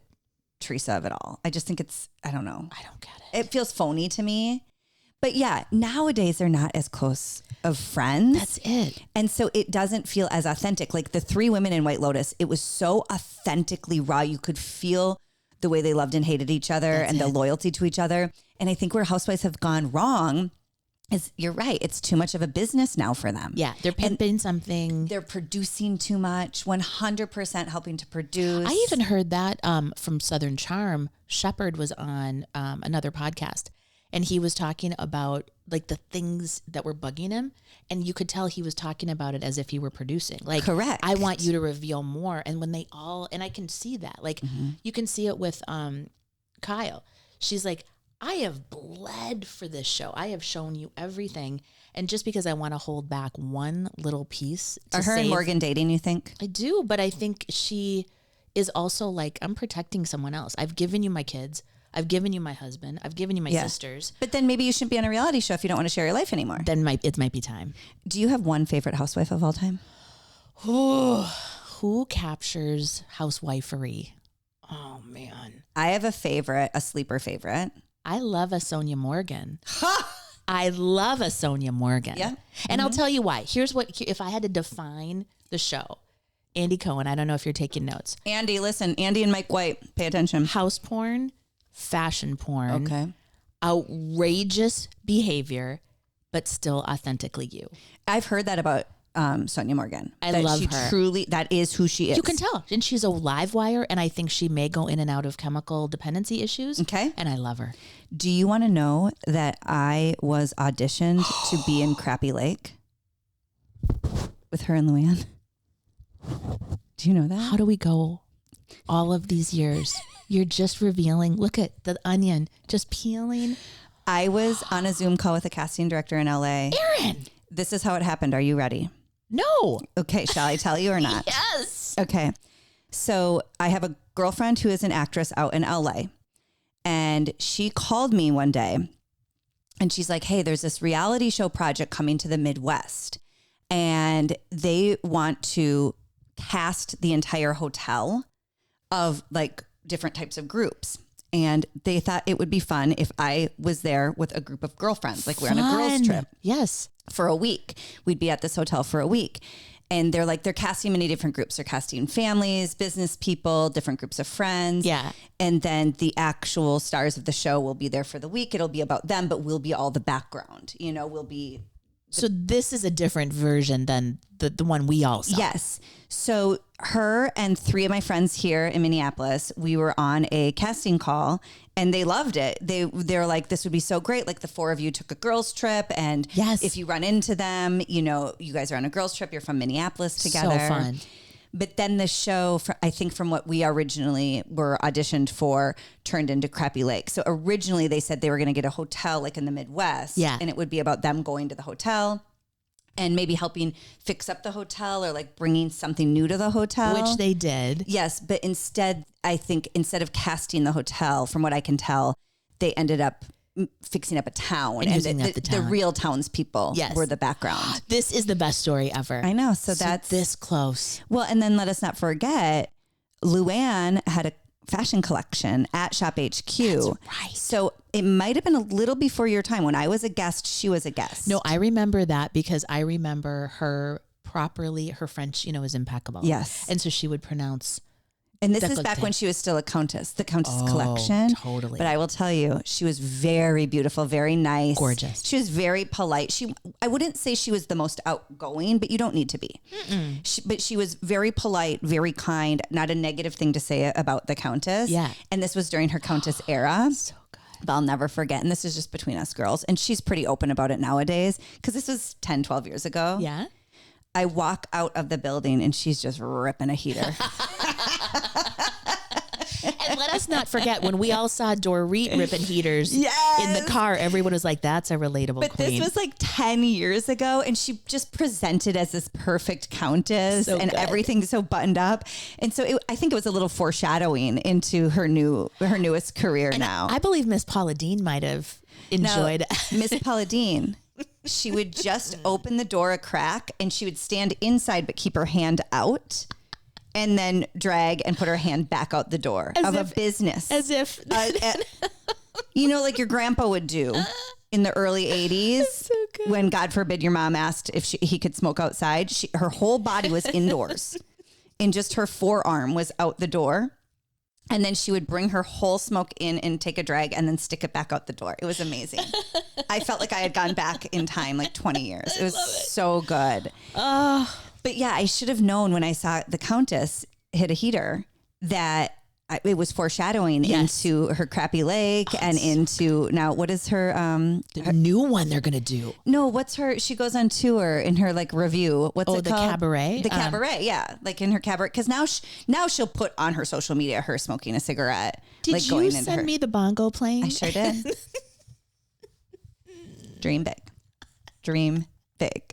Speaker 1: Teresa of it all. I just think I don't know.
Speaker 2: I don't get it.
Speaker 1: It feels phony to me. But yeah, nowadays they're not as close of friends.
Speaker 2: That's it.
Speaker 1: And so it doesn't feel as authentic. Like the 3 women in White Lotus, it was so authentically raw. You could feel the way they loved and hated each other and the loyalty to each other. And I think where Housewives have gone wrong is, you're right, it's too much of a business now for them.
Speaker 2: Yeah, they're pimping something.
Speaker 1: They're producing too much, 100% helping to produce.
Speaker 2: I even heard that from Southern Charm. Shepard was on another podcast, and he was talking about like the things that were bugging him, and you could tell he was talking about it as if he were producing. Like,
Speaker 1: correct.
Speaker 2: I want you to reveal more. And when they all, and I can see that, like you can see it with Kyle. She's like, I have bled for this show. I have shown you everything. And just because I want to hold back one little piece.
Speaker 1: Are her and Morgan dating, you think?
Speaker 2: I do, but I think she is also like, I'm protecting someone else. I've given you my kids. I've given you my husband. I've given you my sisters.
Speaker 1: But then maybe you shouldn't be on a reality show if you don't want to share your life anymore.
Speaker 2: Then it might be time.
Speaker 1: Do you have one favorite housewife of all time?
Speaker 2: Who captures housewifery? Oh, man.
Speaker 1: I have a sleeper favorite.
Speaker 2: I love a Sonia Morgan. I love a Sonia Morgan.
Speaker 1: Yeah.
Speaker 2: And I'll tell you why. Here's what, if I had to define the show, Andy Cohen, I don't know if you're taking notes.
Speaker 1: Andy, listen, Andy and Mike White, pay attention.
Speaker 2: House porn, fashion porn,
Speaker 1: Okay.
Speaker 2: outrageous behavior, but still authentically you.
Speaker 1: I've heard that about Sonia Morgan.
Speaker 2: I
Speaker 1: that
Speaker 2: love
Speaker 1: she
Speaker 2: her.
Speaker 1: Truly, that is who she is.
Speaker 2: You can tell. And she's a live wire, and I think she may go in and out of chemical dependency issues.
Speaker 1: Okay.
Speaker 2: And I love her.
Speaker 1: Do you want to know that I was auditioned to be in Crappy Lake with her and Luann? Do you know that?
Speaker 2: How do we go all of these years? You're just revealing. Look at the onion just peeling.
Speaker 1: I was on a Zoom call with a casting director in LA.
Speaker 2: Aaron.
Speaker 1: This is how it happened. Are you ready?
Speaker 2: No.
Speaker 1: Okay. Shall I tell you or not?
Speaker 2: Yes.
Speaker 1: Okay. So I have a girlfriend who is an actress out in LA, and she called me one day and she's like, hey, there's this reality show project coming to the Midwest, and they want to cast the entire hotel of like different types of groups. And they thought it would be fun if I was there with a group of girlfriends, like we're on a girls trip.
Speaker 2: Yes.
Speaker 1: For a week. We'd be at this hotel for a week. And they're casting many different groups. They're casting families, business people, different groups of friends.
Speaker 2: Yeah.
Speaker 1: And then the actual stars of the show will be there for the week. It'll be about them, but we'll be all the background. You know, we'll be.
Speaker 2: So this is a different version than the one we all saw.
Speaker 1: Yes. So her and 3 of my friends here in Minneapolis, we were on a casting call and they loved it. They're like, this would be so great. Like the 4 of you took a girls trip, and
Speaker 2: yes,
Speaker 1: if you run into them, you know, you guys are on a girls trip. You're from Minneapolis together.
Speaker 2: So fun.
Speaker 1: But then the show, I think from what we originally were auditioned for, turned into Crappy Lake. So originally they said they were going to get a hotel like in the Midwest.
Speaker 2: Yeah.
Speaker 1: And it would be about them going to the hotel and maybe helping fix up the hotel or like bringing something new to the hotel.
Speaker 2: Which they did.
Speaker 1: Yes. But instead, I think instead of casting the hotel, from what I can tell, they ended up fixing up a town, and the real townspeople were the background.
Speaker 2: This is the best story ever.
Speaker 1: I know. So that's
Speaker 2: this close.
Speaker 1: Well, and then let us not forget, Luann had a fashion collection at Shop HQ.
Speaker 2: That's right.
Speaker 1: So it might have been a little before your time. When I was a guest, she was a guest.
Speaker 2: No, I remember that because I remember her properly. Her French, is impeccable.
Speaker 1: Yes.
Speaker 2: And so she would pronounce
Speaker 1: And this is back when she was still a countess, the Countess collection.
Speaker 2: Totally.
Speaker 1: But I will tell you, she was very beautiful, very nice.
Speaker 2: Gorgeous.
Speaker 1: She was very polite. I wouldn't say she was the most outgoing, but you don't need to be. But she was very polite, very kind, not a negative thing to say about the Countess.
Speaker 2: Yeah.
Speaker 1: And this was during her Countess era.
Speaker 2: So good.
Speaker 1: But I'll never forget. And this is just between us girls. And she's pretty open about it nowadays because this was 10, 12 years ago.
Speaker 2: Yeah.
Speaker 1: I walk out of the building and she's just ripping a heater.
Speaker 2: And let us not forget when we all saw Dorit ripping heaters in the car, everyone was like, that's a relatable
Speaker 1: But
Speaker 2: queen.
Speaker 1: this was like 10 years ago and she just presented as this perfect countess and everything so buttoned up. And so I think it was a little foreshadowing into her newest career now.
Speaker 2: I believe Miss Paula Deen might have enjoyed
Speaker 1: Miss Paula Deen. She would just open the door a crack and she would stand inside but keep her hand out. And then drag and put her hand back out the door of a business.
Speaker 2: As if.
Speaker 1: Like your grandpa would do in the early 80s
Speaker 2: so
Speaker 1: when, God forbid, your mom asked if he could smoke outside. Her whole body was indoors and just her forearm was out the door. And then she would bring her whole smoke in and take a drag and then stick it back out the door. It was amazing. I felt like I had gone back in time like 20 years. It was so good. But yeah, I should have known when I saw the Countess hit a heater that it was foreshadowing into her crappy leg and into now what is her
Speaker 2: the new one they're gonna do.
Speaker 1: No, what's her? She goes on tour in her like review. What's it
Speaker 2: the
Speaker 1: called?
Speaker 2: cabaret?
Speaker 1: The cabaret, yeah, like in her cabaret. Because now she'll put on her social media her smoking a cigarette.
Speaker 2: Did
Speaker 1: like
Speaker 2: you
Speaker 1: going into
Speaker 2: send me the bongo playing?
Speaker 1: I sure did. Dream big, dream big.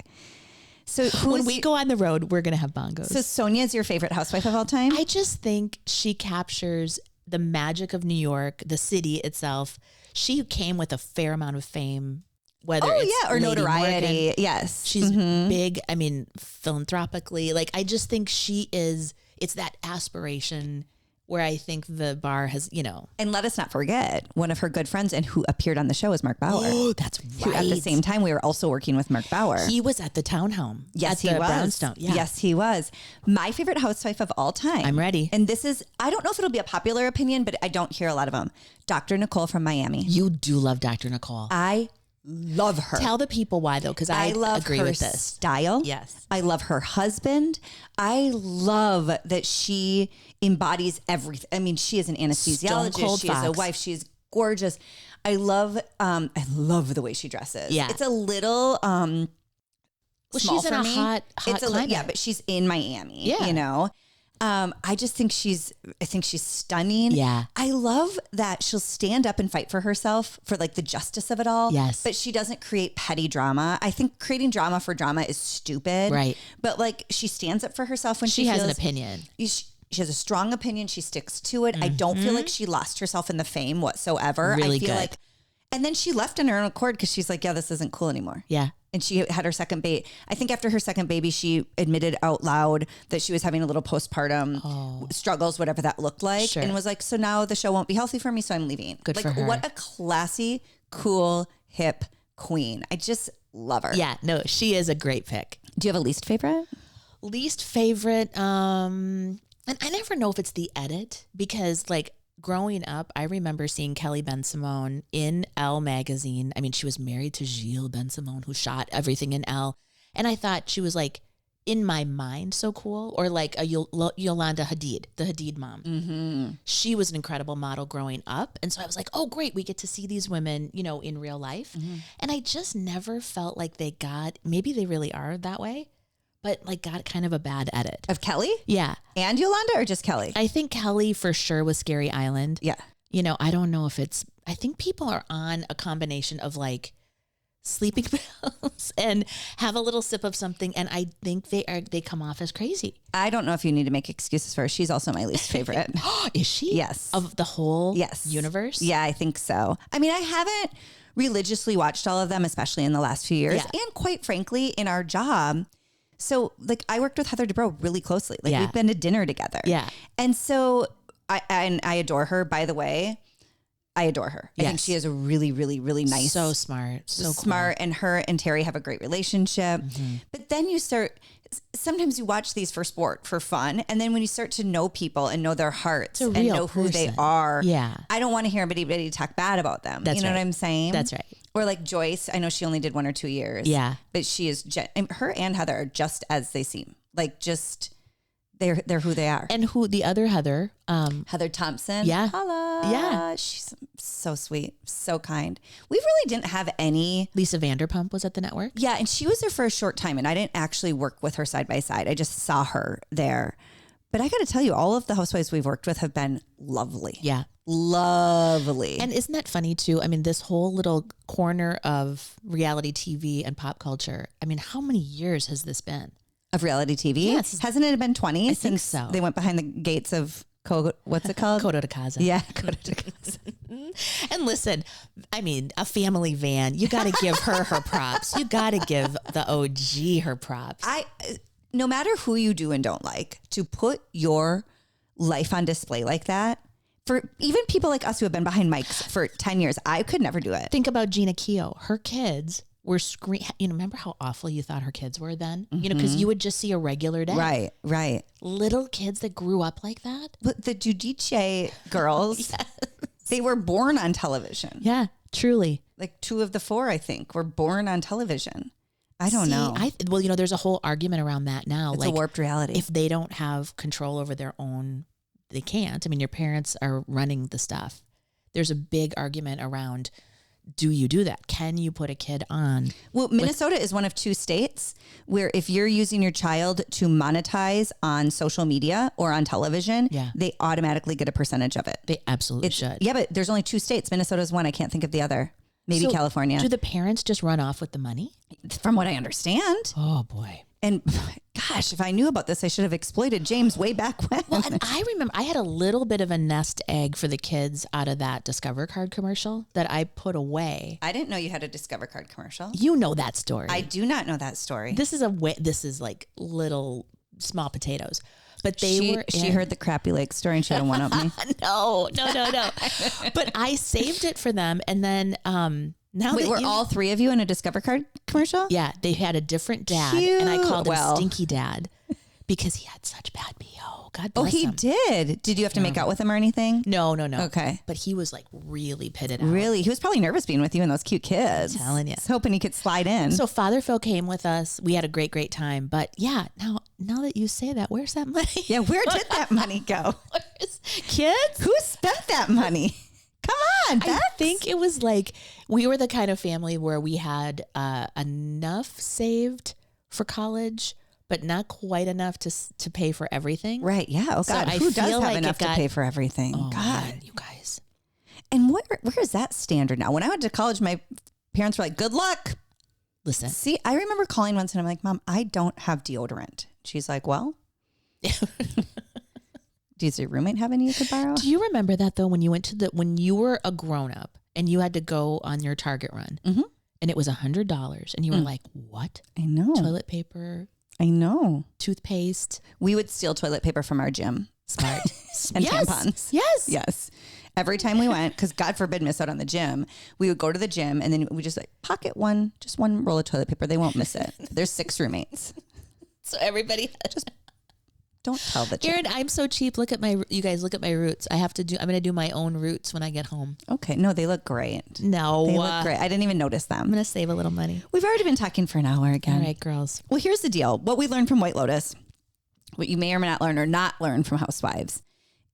Speaker 1: So
Speaker 2: when we go on the road, we're going to have bongos.
Speaker 1: So Sonia is your favorite housewife of all time?
Speaker 2: I just think she captures the magic of New York, the city itself. She came with a fair amount of fame, whether it's
Speaker 1: or
Speaker 2: Lady
Speaker 1: notoriety.
Speaker 2: Morgan.
Speaker 1: Yes.
Speaker 2: She's big. I mean, philanthropically, like I just think it's that aspiration where I think the bar has,
Speaker 1: And let us not forget, one of her good friends and who appeared on the show is Mark Bauer.
Speaker 2: Oh, that's right.
Speaker 1: Who, at the same time, we were also working with Mark Bauer.
Speaker 2: He was at the townhome.
Speaker 1: Yes,
Speaker 2: at
Speaker 1: he
Speaker 2: the
Speaker 1: was.
Speaker 2: Brownstone. Yeah.
Speaker 1: Yes, he was. My favorite housewife of all time.
Speaker 2: I'm ready.
Speaker 1: And this is, I don't know if it'll be a popular opinion, but I don't hear a lot of them. Dr. Nicole from Miami.
Speaker 2: You do love Dr. Nicole.
Speaker 1: I love her.
Speaker 2: Tell the people why though, because I
Speaker 1: love
Speaker 2: agree
Speaker 1: her
Speaker 2: with this
Speaker 1: style.
Speaker 2: Yes,
Speaker 1: I love her husband. I love that she embodies everything. I mean, she is an anesthesiologist. She is a wife. She is gorgeous. I love the way she dresses.
Speaker 2: Yeah,
Speaker 1: it's a little small
Speaker 2: she's in
Speaker 1: for
Speaker 2: a
Speaker 1: me.
Speaker 2: hot climate.
Speaker 1: Yeah, but she's in Miami.
Speaker 2: Yeah,
Speaker 1: I just think she's stunning.
Speaker 2: Yeah.
Speaker 1: I love that she'll stand up and fight for herself for like the justice of it all.
Speaker 2: Yes.
Speaker 1: But she doesn't create petty drama. I think creating drama for drama is stupid.
Speaker 2: Right.
Speaker 1: But like she stands up for herself when
Speaker 2: she has an opinion.
Speaker 1: She has a strong opinion. She sticks to it. I don't feel like she lost herself in the fame whatsoever.
Speaker 2: Really
Speaker 1: I feel
Speaker 2: good.
Speaker 1: like, and then she left on her own accord because she's like, yeah, this isn't cool anymore.
Speaker 2: Yeah.
Speaker 1: And she had her second baby. I think after her second baby, she admitted out loud that she was having a little postpartum struggles, whatever that looked like.
Speaker 2: Sure.
Speaker 1: And was like, so now the show won't be healthy for me, so I'm leaving.
Speaker 2: Good for her.
Speaker 1: What a classy, cool, hip queen. I just love her.
Speaker 2: Yeah, no, she is a great pick.
Speaker 1: Do you have a least favorite?
Speaker 2: Least favorite, and I never know if it's the edit because like growing up, I remember seeing Kelly Bensimon in Elle magazine. I mean, she was married to Gilles Bensimon, who shot everything in Elle. And I thought she was like, in my mind, so cool. Or like a Yolanda Hadid, the Hadid mom. Mm-hmm. She was an incredible model growing up. And so I was like, oh, great. We get to see these women, in real life. Mm-hmm. And I just never felt like they got, maybe they really are that way, but like got kind of a bad edit.
Speaker 1: Of Kelly?
Speaker 2: Yeah.
Speaker 1: And Yolanda or just Kelly?
Speaker 2: I think Kelly for sure was Scary Island.
Speaker 1: Yeah.
Speaker 2: I don't know if I think people are on a combination of like sleeping pills and have a little sip of something. And I think they come off as crazy.
Speaker 1: I don't know if you need to make excuses for her. She's also my least favorite.
Speaker 2: Is she?
Speaker 1: Yes.
Speaker 2: Of the whole
Speaker 1: yes.
Speaker 2: universe?
Speaker 1: Yeah, I think so. I mean, I haven't religiously watched all of them, especially in the last few years. Yeah. And quite frankly, in our job, so like I worked with Heather Dubrow really closely. Like we've been to dinner together.
Speaker 2: Yeah.
Speaker 1: And so I adore her, by the way. I adore her. I think she is a really, really, really nice.
Speaker 2: So smart. So
Speaker 1: smart.
Speaker 2: Cool.
Speaker 1: And her and Terry have a great relationship. Mm-hmm. But then you start, sometimes you watch these for sport, for fun. And then when you start to know people and know their hearts and know who they are, I don't want to hear anybody talk bad about them.
Speaker 2: That's
Speaker 1: you know
Speaker 2: right.
Speaker 1: what I'm saying?
Speaker 2: That's right.
Speaker 1: Or like Joyce, I know she only did 1 or 2 years.
Speaker 2: Yeah.
Speaker 1: But she is, her and Heather are just as they seem. Like just, they're who they are.
Speaker 2: And who the other Heather?
Speaker 1: Heather Thompson.
Speaker 2: Yeah.
Speaker 1: Hello.
Speaker 2: Yeah.
Speaker 1: She's so sweet, so kind. We really didn't have any.
Speaker 2: Lisa Vanderpump was at the network.
Speaker 1: Yeah. And she was there for a short time and I didn't actually work with her side by side. I just saw her there. But I got to tell you, all of the housewives we've worked with have been lovely.
Speaker 2: Yeah.
Speaker 1: Lovely.
Speaker 2: And isn't that funny too? I mean, this whole little corner of reality TV and pop culture. I mean, how many years has this been?
Speaker 1: Of reality TV?
Speaker 2: Yes.
Speaker 1: Hasn't it been 20 since
Speaker 2: so.
Speaker 1: They went behind the gates of what's it called?
Speaker 2: Kodo de Casa.
Speaker 1: Yeah, Kodo de Casa.
Speaker 2: And listen, I mean, a family van, you got to give her props. You got to give the OG her props.
Speaker 1: No matter who you do and don't like, to put your life on display like that, for even people like us who have been behind mics for 10 years, I could never do it.
Speaker 2: Think about Gina Keogh. Her kids were remember how awful you thought her kids were then? Mm-hmm. You know, because you would just see a regular day.
Speaker 1: Right.
Speaker 2: Little kids that grew up like that.
Speaker 1: But the Giudice girls, they were born on television.
Speaker 2: Yeah, truly.
Speaker 1: Like 2 of the 4, I think, were born on television. I don't know.
Speaker 2: Well, you know, there's a whole argument around that now.
Speaker 1: It's like a warped reality.
Speaker 2: If they don't have control over their own, they can't. I mean, your parents are running the stuff. There's a big argument around, do you do that? Can you put a kid on?
Speaker 1: Well, Minnesota is one of 2 states where if you're using your child to monetize on social media or on television, they automatically get a percentage of it.
Speaker 2: They absolutely should.
Speaker 1: Yeah, but there's only 2 states. Minnesota's one. I can't think of the other. Maybe so California.
Speaker 2: Do the parents just run off with the money?
Speaker 1: From what I understand.
Speaker 2: Oh, boy.
Speaker 1: And gosh, if I knew about this, I should have exploited James way back when.
Speaker 2: Well, and I remember I had a little bit of a nest egg for the kids out of that Discover Card commercial that I put away.
Speaker 1: I didn't know you had a Discover Card commercial.
Speaker 2: You know that story.
Speaker 1: I do not know that story.
Speaker 2: This is like little small potatoes. But
Speaker 1: she heard the Crappy Lake story and she had one up me.
Speaker 2: No. But I saved it for them. And then
Speaker 1: were all 3 of you in a Discover Card commercial?
Speaker 2: Yeah, they had a different dad.
Speaker 1: Cute.
Speaker 2: And I called him Stinky Dad because he had such bad BO. God bless him.
Speaker 1: Oh, he did? Did you have to make out with him or anything?
Speaker 2: No.
Speaker 1: Okay.
Speaker 2: But he was like really pitted out.
Speaker 1: Really? He was probably nervous being with you and those cute kids.
Speaker 2: I'm telling you.
Speaker 1: Just hoping he could slide in.
Speaker 2: So Father Phil came with us. We had a great, great time. But yeah, now that you say that, where's that money?
Speaker 1: Yeah, where did that money go?
Speaker 2: Kids?
Speaker 1: Who spent that money? Come on, Bex.
Speaker 2: I think it was like we were the kind of family where we had enough saved for college, but not quite enough to pay for everything.
Speaker 1: Right. Yeah. Oh, God.
Speaker 2: So
Speaker 1: who does have enough to pay for everything?
Speaker 2: Oh,
Speaker 1: God.
Speaker 2: man, you guys.
Speaker 1: And where is that standard now? When I went to college, my parents were like, good luck.
Speaker 2: Listen.
Speaker 1: See, I remember calling once and I'm like, Mom, I don't have deodorant. She's like, well, does your roommate have any you could borrow?
Speaker 2: Do you remember that though, when you were a grown up and you had to go on your Target run and it was $100 and you were like, what?
Speaker 1: I know.
Speaker 2: Toilet paper.
Speaker 1: I know.
Speaker 2: Toothpaste.
Speaker 1: We would steal toilet paper from our gym.
Speaker 2: Smart.
Speaker 1: And
Speaker 2: yes.
Speaker 1: tampons.
Speaker 2: Yes.
Speaker 1: Every time we went, because God forbid miss out on the gym, we would go to the gym and then we just like pocket one roll of toilet paper. They won't miss it. There's 6 roommates.
Speaker 2: So everybody
Speaker 1: just don't tell the gym.
Speaker 2: Erin, I'm so cheap. You guys look at my roots. I'm going to do my own roots when I get home.
Speaker 1: Okay. No, they look great.
Speaker 2: No.
Speaker 1: They look great. I didn't even notice them.
Speaker 2: I'm going to save a little money.
Speaker 1: We've already been talking for an hour again.
Speaker 2: All right, girls.
Speaker 1: Well, here's the deal. What we learned from White Lotus, what you may or may not learn or not learn from Housewives,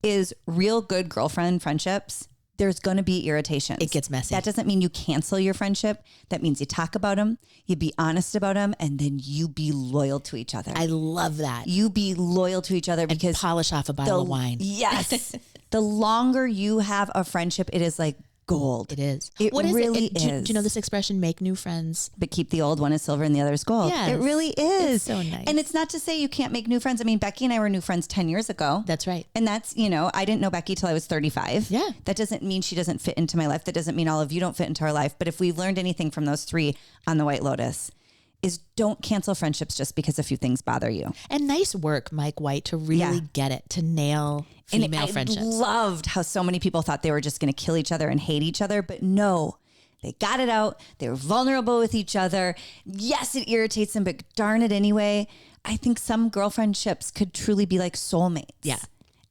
Speaker 1: is real good girlfriend friendships. There's going to be irritations.
Speaker 2: It gets messy.
Speaker 1: That doesn't mean you cancel your friendship. That means you talk about them, you be honest about them, and then you be loyal to each other.
Speaker 2: I love that.
Speaker 1: You be loyal to each other because
Speaker 2: polish off a bottle of wine.
Speaker 1: Yes. The longer you have a friendship, it is like gold.
Speaker 2: It is.
Speaker 1: What really is.
Speaker 2: Do you know this expression, make new friends?
Speaker 1: But keep the old, one is silver and the other is gold.
Speaker 2: Yes.
Speaker 1: It really is.
Speaker 2: It's so nice.
Speaker 1: And it's not to say you can't make new friends. I mean, Becky and I were new friends 10 years ago.
Speaker 2: That's right.
Speaker 1: And that's, I didn't know Becky till I was 35.
Speaker 2: Yeah.
Speaker 1: That doesn't mean she doesn't fit into my life. That doesn't mean all of you don't fit into our life. But if we've learned anything from those 3 on the White Lotus, is don't cancel friendships just because a few things bother you.
Speaker 2: And nice work, Mike White, to really get it, to nail female friendships.
Speaker 1: I loved how so many people thought they were just going to kill each other and hate each other. But no, they got it out. They were vulnerable with each other. Yes, it irritates them, but darn it anyway. I think some girlfriendships could truly be like soulmates.
Speaker 2: Yeah.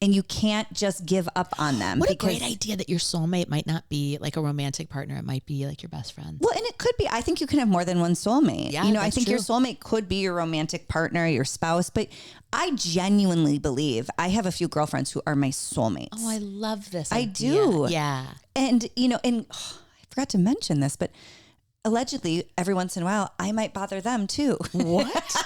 Speaker 1: And you can't just give up on them.
Speaker 2: What a great idea that your soulmate might not be like a romantic partner. It might be like your best friend.
Speaker 1: Well, and it could be. I think you can have more than one soulmate.
Speaker 2: Yeah,
Speaker 1: I think your soulmate could be your romantic partner, your spouse. But I genuinely believe I have a few girlfriends who are my soulmates.
Speaker 2: Oh, I love this
Speaker 1: I
Speaker 2: idea.
Speaker 1: do.
Speaker 2: Yeah.
Speaker 1: And, I forgot to mention this, but allegedly every once in a while, I might bother them too.
Speaker 2: What?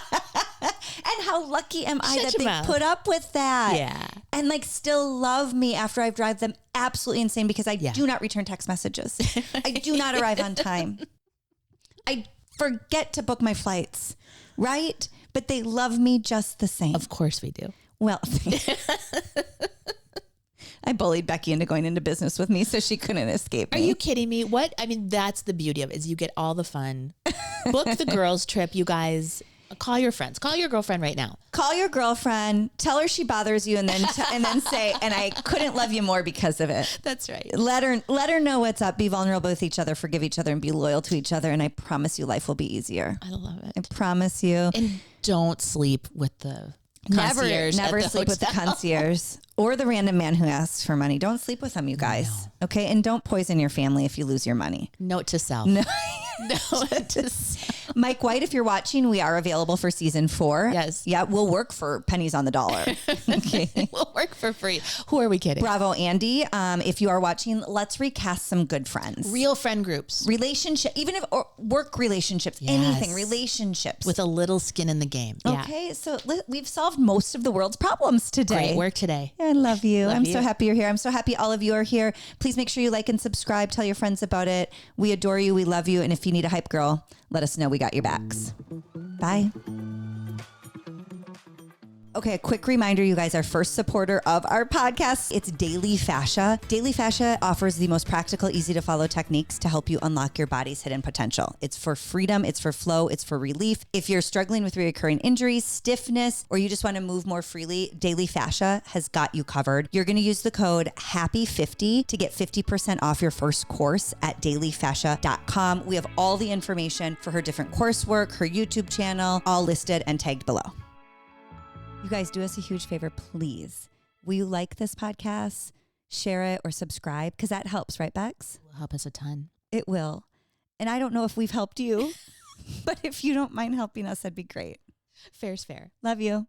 Speaker 1: And how lucky am I
Speaker 2: Shut
Speaker 1: that
Speaker 2: your
Speaker 1: they
Speaker 2: mouth.
Speaker 1: put up with that?
Speaker 2: Yeah.
Speaker 1: And like still love me after I've driven them absolutely insane because I do not return text messages. I do not arrive on time. I forget to book my flights, right? But they love me just the same.
Speaker 2: Of course we do.
Speaker 1: Well, I bullied Becky into going into business with me so she couldn't escape me.
Speaker 2: Are you kidding me? What? I mean, that's the beauty of it, is you get all the fun. Book the girls trip, you guys. Call your friends. Call your girlfriend right now.
Speaker 1: Call your girlfriend. Tell her she bothers you, and then say, "And I couldn't love you more because of it."
Speaker 2: That's right.
Speaker 1: Let her know what's up. Be vulnerable with each other. Forgive each other, and be loyal to each other. And I promise you, life will be easier.
Speaker 2: I love it.
Speaker 1: I promise you.
Speaker 2: And don't sleep with the concierge.
Speaker 1: Never sleep with the concierge or the random man who asks for money. Don't sleep with them, you guys. No. Okay, and don't poison your family if you lose your money.
Speaker 2: Note to self.
Speaker 1: No.
Speaker 2: Note to self.
Speaker 1: Mike White, if you're watching, we are available for season 4.
Speaker 2: Yes.
Speaker 1: Yeah, we'll work for pennies on the dollar. Okay.
Speaker 2: We'll work for free. Who are we kidding?
Speaker 1: Bravo, Andy. If you are watching, let's recast some good friends.
Speaker 2: Real friend groups.
Speaker 1: Relationship, even if or work relationships, anything, relationships.
Speaker 2: With a little skin in the game. Yeah.
Speaker 1: Okay, so we've solved most of the world's problems today.
Speaker 2: Great work today.
Speaker 1: I love you. I'm
Speaker 2: you.
Speaker 1: so happy you're here. I'm so happy all of you are here. Please make sure you like and subscribe. Tell your friends about it. We adore you. We love you. And if you need a hype girl, let us know. We got your backs. Bye. Okay, a quick reminder, you guys, our first supporter of our podcast, it's Daily Fascia. Daily Fascia offers the most practical, easy to follow techniques to help you unlock your body's hidden potential. It's for freedom, it's for flow, it's for relief. If you're struggling with recurring injuries, stiffness, or you just want to move more freely, Daily Fascia has got you covered. You're going to use the code HAPPY50 to get 50% off your first course at dailyfascia.com. We have all the information for her different coursework, her YouTube channel, all listed and tagged below. You guys, do us a huge favor, please. Will you like this podcast, share it, or subscribe? Because that helps, right, Bex?
Speaker 2: It will help us a ton.
Speaker 1: It will. And I don't know if we've helped you, but if you don't mind helping us, that'd be great.
Speaker 2: Fair's fair.
Speaker 1: Love you.